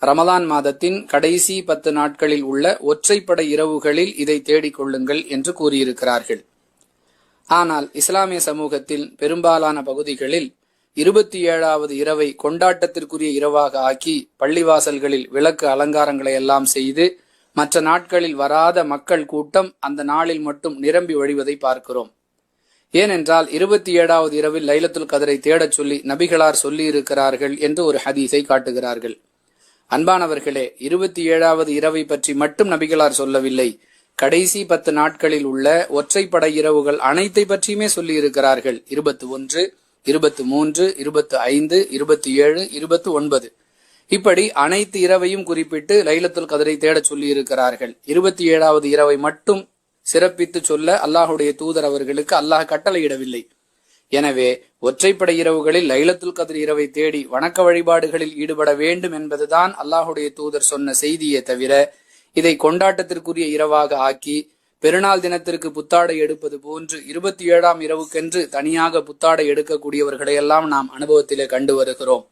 ரமலான் மாதத்தின் கடைசி 10 நாட்களில் உள்ள ஒற்றைப்படை இரவுகளில் இதை தேடிக் கொள்ளுங்கள் என்று கூறியிருக்கிறார்கள். ஆனால் இஸ்லாமிய சமூகத்தில் பெரும்பாலான பகுதிகளில் 27வது இரவை கொண்டாட்டத்திற்குரிய இரவாக ஆக்கி பள்ளிவாசல்களில் விளக்கு அலங்காரங்களை எல்லாம் செய்து மற்ற நாட்களில் வராத மக்கள் கூட்டம் அந்த நாளில் மட்டும் நிரம்பி வழிவதை பார்க்கிறோம். ஏனென்றால் 27வது இரவில் லைலத்துல் கத்ரை தேடச் சொல்லி நபிகளார் சொல்லி இருக்கிறார்கள் என்று ஒரு ஹதீஸை காட்டுகிறார்கள். அன்பானவர்களே, 27வது இரவை பற்றி மட்டும் நபிகளார் சொல்லவில்லை, கடைசி 10 நாட்களில் உள்ள ஒற்றைப்படை இரவுகள் அனைத்தை பற்றியுமே சொல்லி இருக்கிறார்கள். 21, 23, 25, 27, 29 இப்படி அனைத்து இரவையும் குறிப்பிட்டு லைலத்துல் கத்ரை தேடச் சொல்லி இருக்கிறார்கள். 27வது இரவை மட்டும் சிறப்பித்து சொல்ல அல்லாஹுடைய தூதர் அவர்களுக்கு அல்லாஹ் கட்டளையிடவில்லை. எனவே ஒற்றைப்படை இரவுகளில் லைலத்துல் கத்ர் இரவை தேடி வணக்க வழிபாடுகளில் ஈடுபட வேண்டும் என்பதுதான் அல்லாஹுடைய தூதர் சொன்ன செய்தியே தவிர, இதை கொண்டாட்டத்திற்குரிய இரவாக ஆக்கி பெருநாள் தினத்திற்கு புத்தாடை எடுப்பது போன்று 27ஆம் இரவுக்கென்று தனியாக புத்தாடை எடுக்கக்கூடியவர்களையெல்லாம் நாம் அனுபவத்திலே கண்டு வருகிறோம்.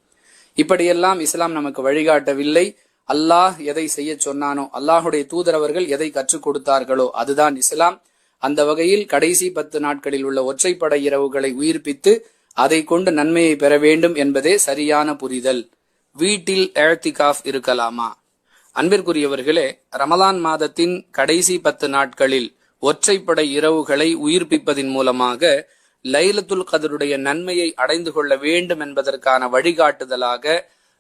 இப்படியெல்லாம் இஸ்லாம் நமக்கு வழிகாட்டவில்லை. அல்லாஹ் எதை செய்ய சொன்னானோ, அல்லாஹுடைய தூதர் அவர்கள் எதை கற்றுக் கொடுத்தார்களோ அதுதான் இஸ்லாம். அந்த வகையில் கடைசி 10 நாட்களில் உள்ள ஒற்றைப்படை இரவுகளை உயிர்ப்பித்து அதை கொண்டு நன்மையை பெற வேண்டும் என்பதே சரியான புரிதல். வீட்டில் இஅ்திகாஃப் இருக்கலாமா? அன்பிற்குரியவர்களே, ரமலான் மாதத்தின் கடைசி 10 நாட்களில் ஒற்றைப்படை இரவுகளை உயிர்ப்பிப்பதின் மூலமாக லைலத்துல் கத்ருடைய நன்மையை அடைந்து கொள்ள வேண்டும் என்பதற்கான வழிகாட்டுதலாக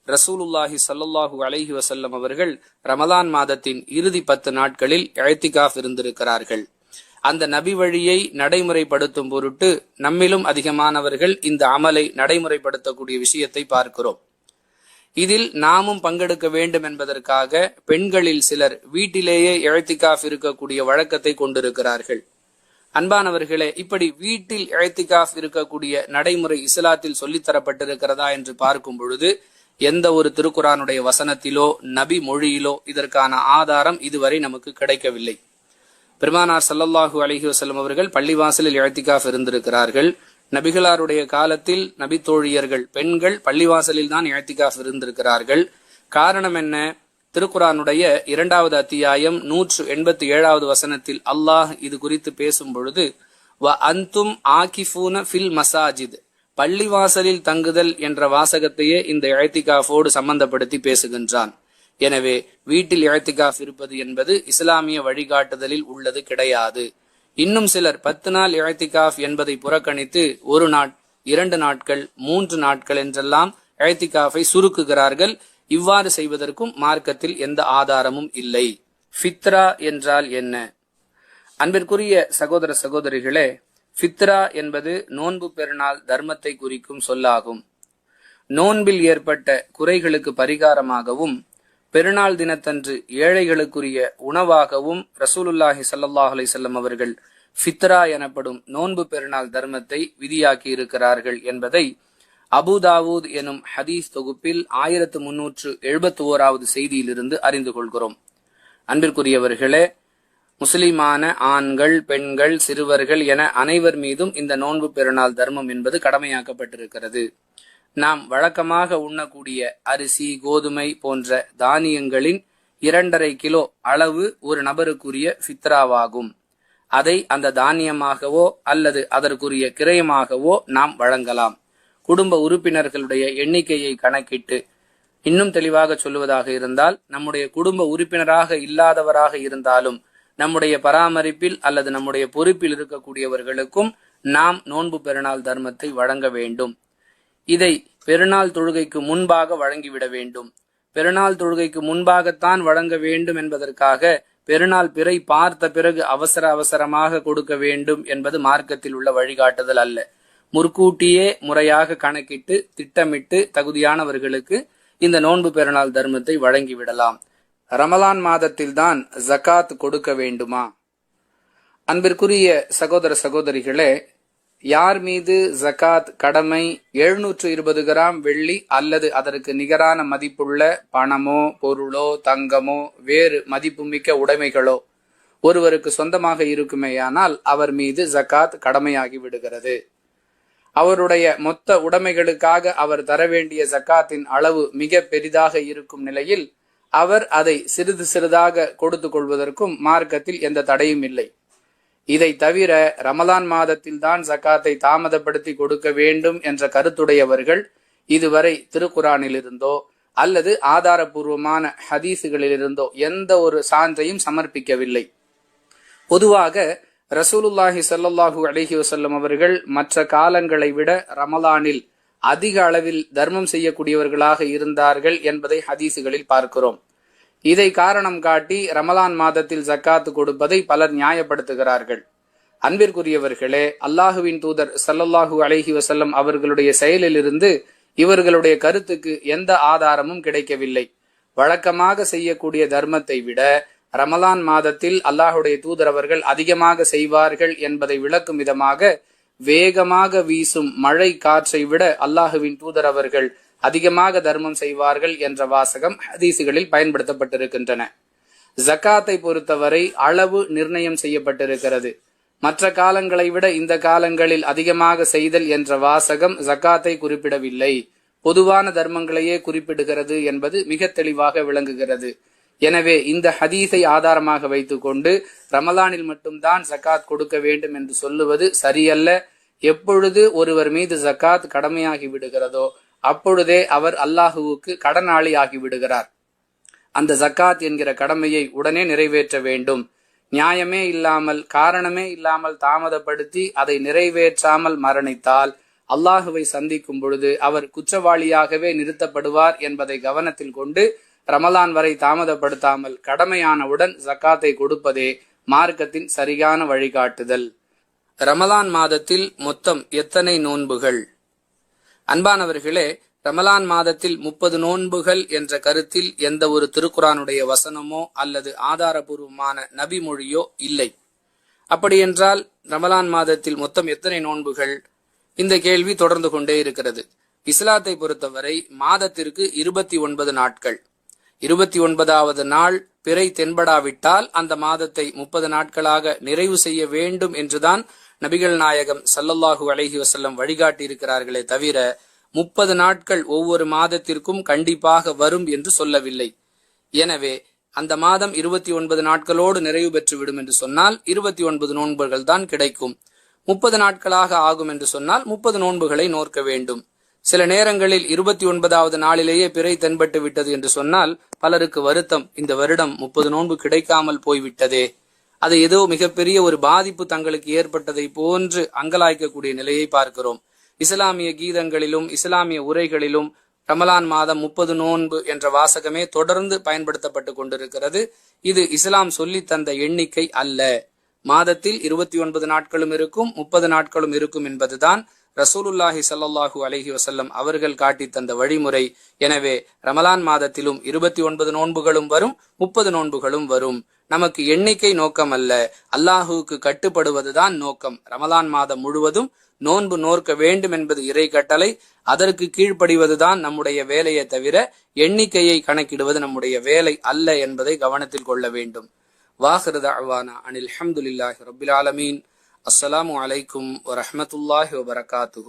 ரசூலுல்லாஹி ஸல்லல்லாஹு அலைஹி வஸல்லம் அவர்கள் ரமலான் மாதத்தின் இறுதி 10 நாட்களில் இஅ்திகாஃப் இருந்திருக்கிறார்கள். அந்த நபி வழியை நடைமுறைப்படுத்தும் பொருட்டு நம்மிலும் அதிகமானவர்கள் இந்த அமலை நடைமுறைப்படுத்தக்கூடிய விஷயத்தை பார்க்கிறோம். இதில் நாமும் பங்கெடுக்க வேண்டும் என்பதற்காக பெண்களில் சிலர் வீட்டிலேயே இஅ்திகாஃப் இருக்கக்கூடிய வழக்கத்தை கொண்டிருக்கிறார்கள். அன்பானவர்களே, இப்படி வீட்டில் இஅ்திகாஃப் இருக்கக்கூடிய நடைமுறை இஸ்லாத்தில் சொல்லித்தரப்பட்டிருக்கிறதா என்று பார்க்கும் பொழுது எந்த ஒரு திருக்குரானுடைய வசனத்திலோ நபி மொழியிலோ இதற்கான ஆதாரம் இதுவரை நமக்கு கிடைக்கவில்லை. பெருமானார் ஸல்லல்லாஹு அலைஹி வஸல்லம் அவர்கள் பள்ளிவாசலில் இஅ்திகாஃப் இருந்திருக்கிறார்கள். நபிகளாருடைய காலத்தில் நபி தோழியர்கள் பெண்கள் பள்ளிவாசலில் தான் இஅ்திகாஃப் இருந்திருக்கிறார்கள். காரணம் என்ன? திருக்குரானுடைய 2வது அத்தியாயம் 187வது வசனத்தில் அல்லாஹ் இது குறித்து பேசும் பொழுது வ அன்தும் ஆகிஃபூன ஃபில் மசாஜித், பள்ளிவாசலில் தங்குதல் என்ற வாசகத்தையே இந்த இஅ்திகாஃபோடு சம்பந்தப்படுத்தி பேசுகின்றான். எனவே வீட்டில் இஅ்திகாஃப் இருப்பது என்பது இஸ்லாமிய வழிகாட்டுதலில் உள்ளது கிடையாது. இன்னும் சிலர் 10 நாள் இஅ்திகாஃப் என்பதை புறக்கணித்து 1 நாள், 2 நாட்கள், 3 நாட்கள் என்றெல்லாம் இஅ்திகாஃபை சுருக்குகிறார்கள். இவ்வாறு செய்வதற்கும் மார்க்கத்தில் எந்த ஆதாரமும் இல்லை. ஃபித்ரா என்றால் என்ன? அன்பிற்குரிய சகோதர சகோதரிகளே, ஃபித்ரா என்பது நோன்பு பெருநாள் தர்மத்தை குறிக்கும் சொல்லாகும். நோன்பில் ஏற்பட்ட குறைகளுக்கு பரிகாரமாகவும் பெருநாள் தினத்தன்று ஏழைகளுக்குரிய உணவாகவும் ரசூலுல்லாஹி ஸல்லல்லாஹு அலைஹி வஸல்லம் அவர்கள் ஃபித்ரா எனப்படும் நோன்பு பெருநாள் தர்மத்தை விதியாக்கி இருக்கிறார்கள் என்பதை அபூதாவூத் எனும் ஹதீஸ் தொகுப்பில் 1371வது செய்தியிலிருந்து அறிந்து கொள்கிறோம். அன்பிற்குரியவர்களே, முஸ்லிமான ஆண்கள், பெண்கள், சிறுவர்கள் என அனைவர் மீதும் இந்த நோன்பு பெருநாள் தர்மம் என்பது கடமையாக்கப்பட்டிருக்கிறது. நாம் வழக்கமாக உண்ணக்கூடிய அரிசி, கோதுமை போன்ற தானியங்களின் 2.5 கிலோ அளவு ஒரு நபருக்குரிய ஃபித்ராவாகும். அதை அந்த தானியமாகவோ அல்லது அதற்குரிய கிரயமாகவோ நாம் வழங்கலாம். குடும்ப உறுப்பினர்களுடைய எண்ணிக்கையை கணக்கிட்டு, இன்னும் தெளிவாக சொல்லுவதாக இருந்தால், நம்முடைய குடும்ப உறுப்பினராக இல்லாதவராக இருந்தாலும் நம்முடைய பராமரிப்பில் அல்லது நம்முடைய பொறுப்பில் இருக்கக்கூடியவர்களுக்கும் நாம் நோன்பு பெருநாள் தர்மத்தை வழங்க வேண்டும். இதை பெருநாள் தொழுகைக்கு முன்பாக வழங்கிவிட வேண்டும். பெருநாள் தொழுகைக்கு முன்பாகத்தான் வழங்க வேண்டும் என்பதற்காக பெருநாள் பிறை பார்த்த பிறகு அவசரமாக கொடுக்க வேண்டும் என்பது மார்க்கத்தில் உள்ள வழிகாட்டுதல் அல்ல. முற்கூட்டியே முறையாக கணக்கிட்டு திட்டமிட்டு தகுதியானவர்களுக்கு இந்த நோன்பு பெருநாள் தர்மத்தை வழங்கிவிடலாம். ரமலான் மாதத்தில்தான் ஜகாத் கொடுக்க வேண்டுமா? அன்பிற்குரிய சகோதர சகோதரிகளே, யார் மீது ஜகாத் கடமை 720 கிராம் வெள்ளி அல்லது அதற்கு நிகரான மதிப்புள்ள பணமோ பொருளோ தங்கமோ வேறு மதிப்புமிக்க உடைமைகளோ ஒருவருக்கு சொந்தமாக இருக்குமேயானால் அவர் மீது ஜகாத் கடமையாகி விடுகிறது. அவருடைய மொத்த உடைமைகளுக்காக அவர் தர வேண்டிய ஜகாத்தின் அளவு மிக பெரிதாக இருக்கும் நிலையில் அவர் அதை சிறிது சிறிதாக கொடுத்து கொள்வதற்கும் மார்க்கத்தில் எந்த தடையும் இல்லை. இதை தவிர ரமலான் மாதத்தில் தான் ஜகாத்தை தாமதப்படுத்தி கொடுக்க வேண்டும் என்ற கருத்துடையவர்கள் இதுவரை திருக்குரானிலிருந்தோ அல்லது ஆதாரபூர்வமான ஹதீசுகளிலிருந்தோ எந்த ஒரு சான்றையும் சமர்ப்பிக்கவில்லை. பொதுவாக ரசூலுல்லாஹி ஸல்லல்லாஹு அலைஹி வஸல்லம் அவர்கள் மற்ற காலங்களை விட ரமலானில் அதிக அளவில் தர்மம் செய்யக்கூடியவர்களாக இருந்தார்கள் என்பதை ஹதீசுகளில் பார்க்கிறோம். இதை காரணம் காட்டி ரமலான் மாதத்தில் ஜக்காத் கொடுப்பதை பலர் நியாயப்படுத்துகிறார்கள். அன்பிற்குரியவர்களே, அல்லாஹுவின் தூதர் ஸல்லல்லாஹு அலைஹி வஸல்லம் அவர்களுடைய செயலிலிருந்து இவர்களுடைய கருத்துக்கு எந்த ஆதாரமும் கிடைக்கவில்லை. வழக்கமாக செய்யக்கூடிய தர்மத்தை விட ரமலான் மாதத்தில் அல்லாஹுடைய தூதர் அவர்கள் அதிகமாக செய்வார்கள் என்பதை விளக்கும் விதமாக, வேகமாக வீசும் மழை காற்றை விட அல்லாஹுவின் தூதர் அவர்கள் அதிகமாக தர்மம் செய்வார்கள் என்ற வாசகம் ஹதீசுகளில் பயன்படுத்தப்பட்டிருக்கின்றன. ஜக்காத்தை பொறுத்தவரை அளவு நிர்ணயம் செய்யப்பட்டிருக்கிறது. மற்ற காலங்களை விட இந்த காலங்களில் அதிகமாக செய்தல் என்ற வாசகம் ஜக்காத்தை குறிப்பிடவில்லை, பொதுவான தர்மங்களையே குறிப்பிடுகிறது என்பது மிக தெளிவாக விளங்குகிறது. எனவே இந்த ஹதீஸை ஆதாரமாக வைத்துக் கொண்டு ரமலானில் மட்டும்தான் ஜக்காத் கொடுக்க வேண்டும் என்று சொல்லுவது சரியல்ல. எப்பொழுது ஒருவர் மீது ஜக்காத் கடமையாகி விடுகிறதோ அப்பொழுதே அவர் அல்லாஹுவுக்கு கடனாளி ஆகி விடுகிறார். அந்த ஜக்காத் என்கிற கடமையை உடனே நிறைவேற்ற வேண்டும். நியாயமே இல்லாமல், காரணமே இல்லாமல் தாமதப்படுத்தி அதை நிறைவேற்றாமல் மரணித்தால் அல்லாஹுவை சந்திக்கும் பொழுது அவர் குற்றவாளியாகவே நிறுத்தப்படுவார் என்பதை கவனத்தில் கொண்டு ரமலான் வரை தாமதப்படுத்தாமல் கடமையானவுடன் ஜக்காத்தை கொடுப்பதே மார்க்கத்தின் சரியான வழிகாட்டுதல். ரமலான் மாதத்தில் மொத்தம் எத்தனை நோன்புகள்? அன்பானவர்களே, ரமலான் மாதத்தில் 30 நோன்புகள் என்ற கருத்தில் எந்த ஒரு திருக்குரானுடைய வசனமோ அல்லது ஆதாரபூர்வமான நபி மொழியோ இல்லை. அப்படியென்றால் ரமலான் மாதத்தில் மொத்தம் எத்தனை நோன்புகள்? இந்த கேள்வி தொடர்ந்து கொண்டே இருக்கிறது. இஸ்லாத்தை பொறுத்தவரை மாதத்திற்கு 29 நாட்கள். 29வது நாள் பிறை தென்படாவிட்டால் அந்த மாதத்தை 30 நாட்களாக நிறைவு செய்ய வேண்டும் என்றுதான் நபிகள் நாயகம் ஸல்லல்லாஹு அலைஹி வஸல்லம் வழிகாட்டி இருக்கிறார்களே தவிர 30 நாட்கள் ஒவ்வொரு மாதத்திற்கும் கண்டிப்பாக வரும் என்று சொல்லவில்லை. எனவே அந்த மாதம் 29 நாட்களோடு நிறைவு பெற்றுவிடும் என்று சொன்னால் 29 நோன்புகள் தான் கிடைக்கும். 30 நாட்களாக ஆகும் என்று சொன்னால் 30 நோன்புகளை நோக்க வேண்டும். சில நேரங்களில் 29வது நாளிலேயே பிறை தென்பட்டு விட்டது என்று சொன்னால் பலருக்கு வருத்தம், இந்த வருடம் 30 நோன்பு கிடைக்காமல் போய்விட்டதே, அது ஏதோ மிகப்பெரிய ஒரு பாதிப்பு தங்களுக்கு ஏற்பட்டதை போன்று அங்கலாய்க்கக்கூடிய நிலையை பார்க்கிறோம். இஸ்லாமிய கீதங்களிலும் இஸ்லாமிய உரைகளிலும் ரமலான் மாதம் 30 நோன்பு என்ற வாசகமே தொடர்ந்து பயன்படுத்தப்பட்டு கொண்டிருக்கிறது. இது இஸ்லாம் சொல்லி தந்த எண்ணிக்கை அல்ல. மாதத்தில் 29 நாட்களும் இருக்கும், 30 நாட்களும் இருக்கும் என்பதுதான் ரசூலுல்லாஹி ஸல்லல்லாஹு அலைஹி வஸல்லம் அவர்கள் காட்டி தந்த வழிமுறை. எனவே ரமலான் மாதத்திலும் 29 நோன்புகளும் வரும், 30 நோன்புகளும் வரும். நமக்கு எண்ணிக்கை நோக்கம் அல்ல, அல்லாஹுவுக்கு கட்டுப்படுவதுதான் நோக்கம். ரமலான் மாதம் முழுவதும் நோன்பு நோக்க வேண்டும் என்பது இறை கட்டளை. அதற்கு கீழ்ப்படிவதுதான் நம்முடைய வேலையை தவிர எண்ணிக்கையை கணக்கிடுவது நம்முடைய வேலை அல்ல என்பதை கவனத்தில் கொள்ள வேண்டும். வாஹிரு தஅவானா அனில் ஹம்துலில்லாஹி ரப்பில் ஆலமீன். அஸ்ஸலாமு அலைக்கும் வரஹ்மத்துல்லாஹி வபரகாத்துஹு.